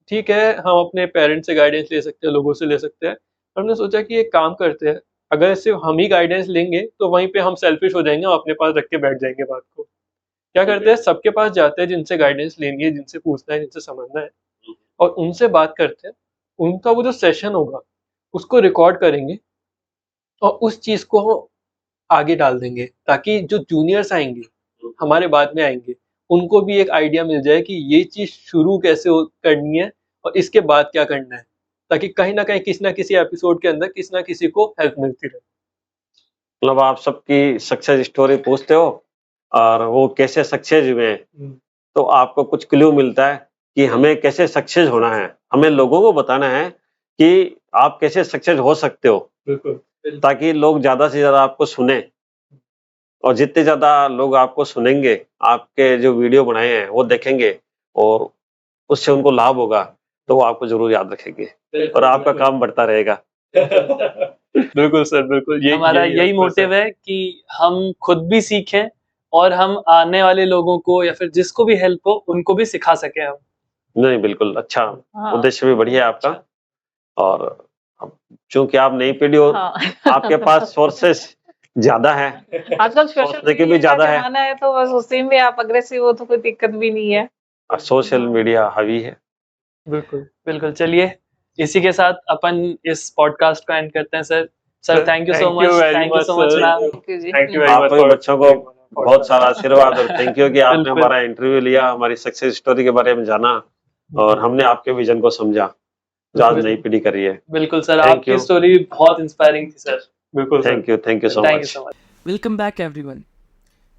ठीक है, हम अपने पेरेंट्स से गाइडेंस ले सकते हैं, लोगों से ले सकते हैं, पर हमने सोचा कि एक काम करते हैं, अगर सिर्फ हम ही गाइडेंस लेंगे तो वहीं पे हम सेल्फिश हो जाएँगे, हम अपने पास रख के बैठ जाएँगे बात को। क्या करते हैं, सबके पास जाते हैं जिनसे गाइडेंस लेनी है, जिनसे पूछना है, जिनसे समझना है, और उनसे बात करते हैं। उनका वो जो सेशन होगा उसको रिकॉर्ड करेंगे और उस चीज़ को आगे डाल देंगे, ताकि जो जूनियर्स आएँगे, हमारे बाद में आएँगे, उनको भी एक आइडिया मिल जाए कि ये चीज़ शुरू कैसे करनी है और इसके बाद क्या करना है, ताकि कहीं न कहीं किसी न किसी एपिसोड के अंदर किसी न किसी को हेल्प मिलती रहे। मतलब आप सबकी सक्सेस स्टोरी पूछते हो और वो कैसे सक्सेस हुए हैं, तो आपको कुछ क्लू मिलता है कि हमें कैसे सक्सेस होना है, हमें लोगों को बताना है कि आप कैसे सक्सेस हो सकते हो, बिल्कुल। ताकि लोग ज्यादा से ज्यादा आपको सुने, और जितने ज्यादा लोग आपको सुनेंगे, आपके जो वीडियो बनाए हैं वो देखेंगे और उससे उनको लाभ होगा, तो वो आपको जरूर याद रखेंगे और आपका काम बढ़ता रहेगा। बिल्कुल सर, बिल्कुल। हमारा यही मोटिव है कि हम खुद भी सीखें और हम आने वाले लोगों को या फिर जिसको भी हेल्प हो उनको भी सिखा सके हम। नहीं, बिल्कुल अच्छा उद्देश्य भी बढ़िया है आपका, और चूंकि आप नई पीढ़ी हो, आपके पास सोर्सेस ज्यादा है, आजकल सोचने की भी ज्यादा है, तो बस उसी में आप अग्रेसिव हो तो कोई दिक्कत भी नहीं है। सोशल मीडिया हावी है। बिल्कुल, बिल्कुल। चलिए इसी के साथ अपन इस पॉडकास्ट को एंड करते हैं sir. Sir thank you so much, thank you so much ma'am. Thank you very much. आपको बच्चों को बहुत सारा आशीर्वाद और थैंक यू कि आपने हमारा इंटरव्यू लिया, हमारी सक्सेस स्टोरी के बारे में जाना और हमने आपके विजन को समझा जो आज नई पीढ़ी कर रही है। बिल्कुल सर, आपकी स्टोरी बहुत इंस्पायरिंग थी सर। बिल्कुल, thank you so much. Welcome back everyone.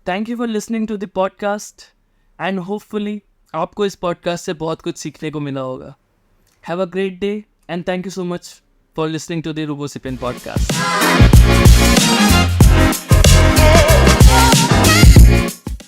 Thank you for listening to the podcast and hopefully आपको इस पॉडकास्ट से बहुत कुछ सीखने को मिला होगा। Have a great day and thank you so much for listening to the RoboSapien podcast.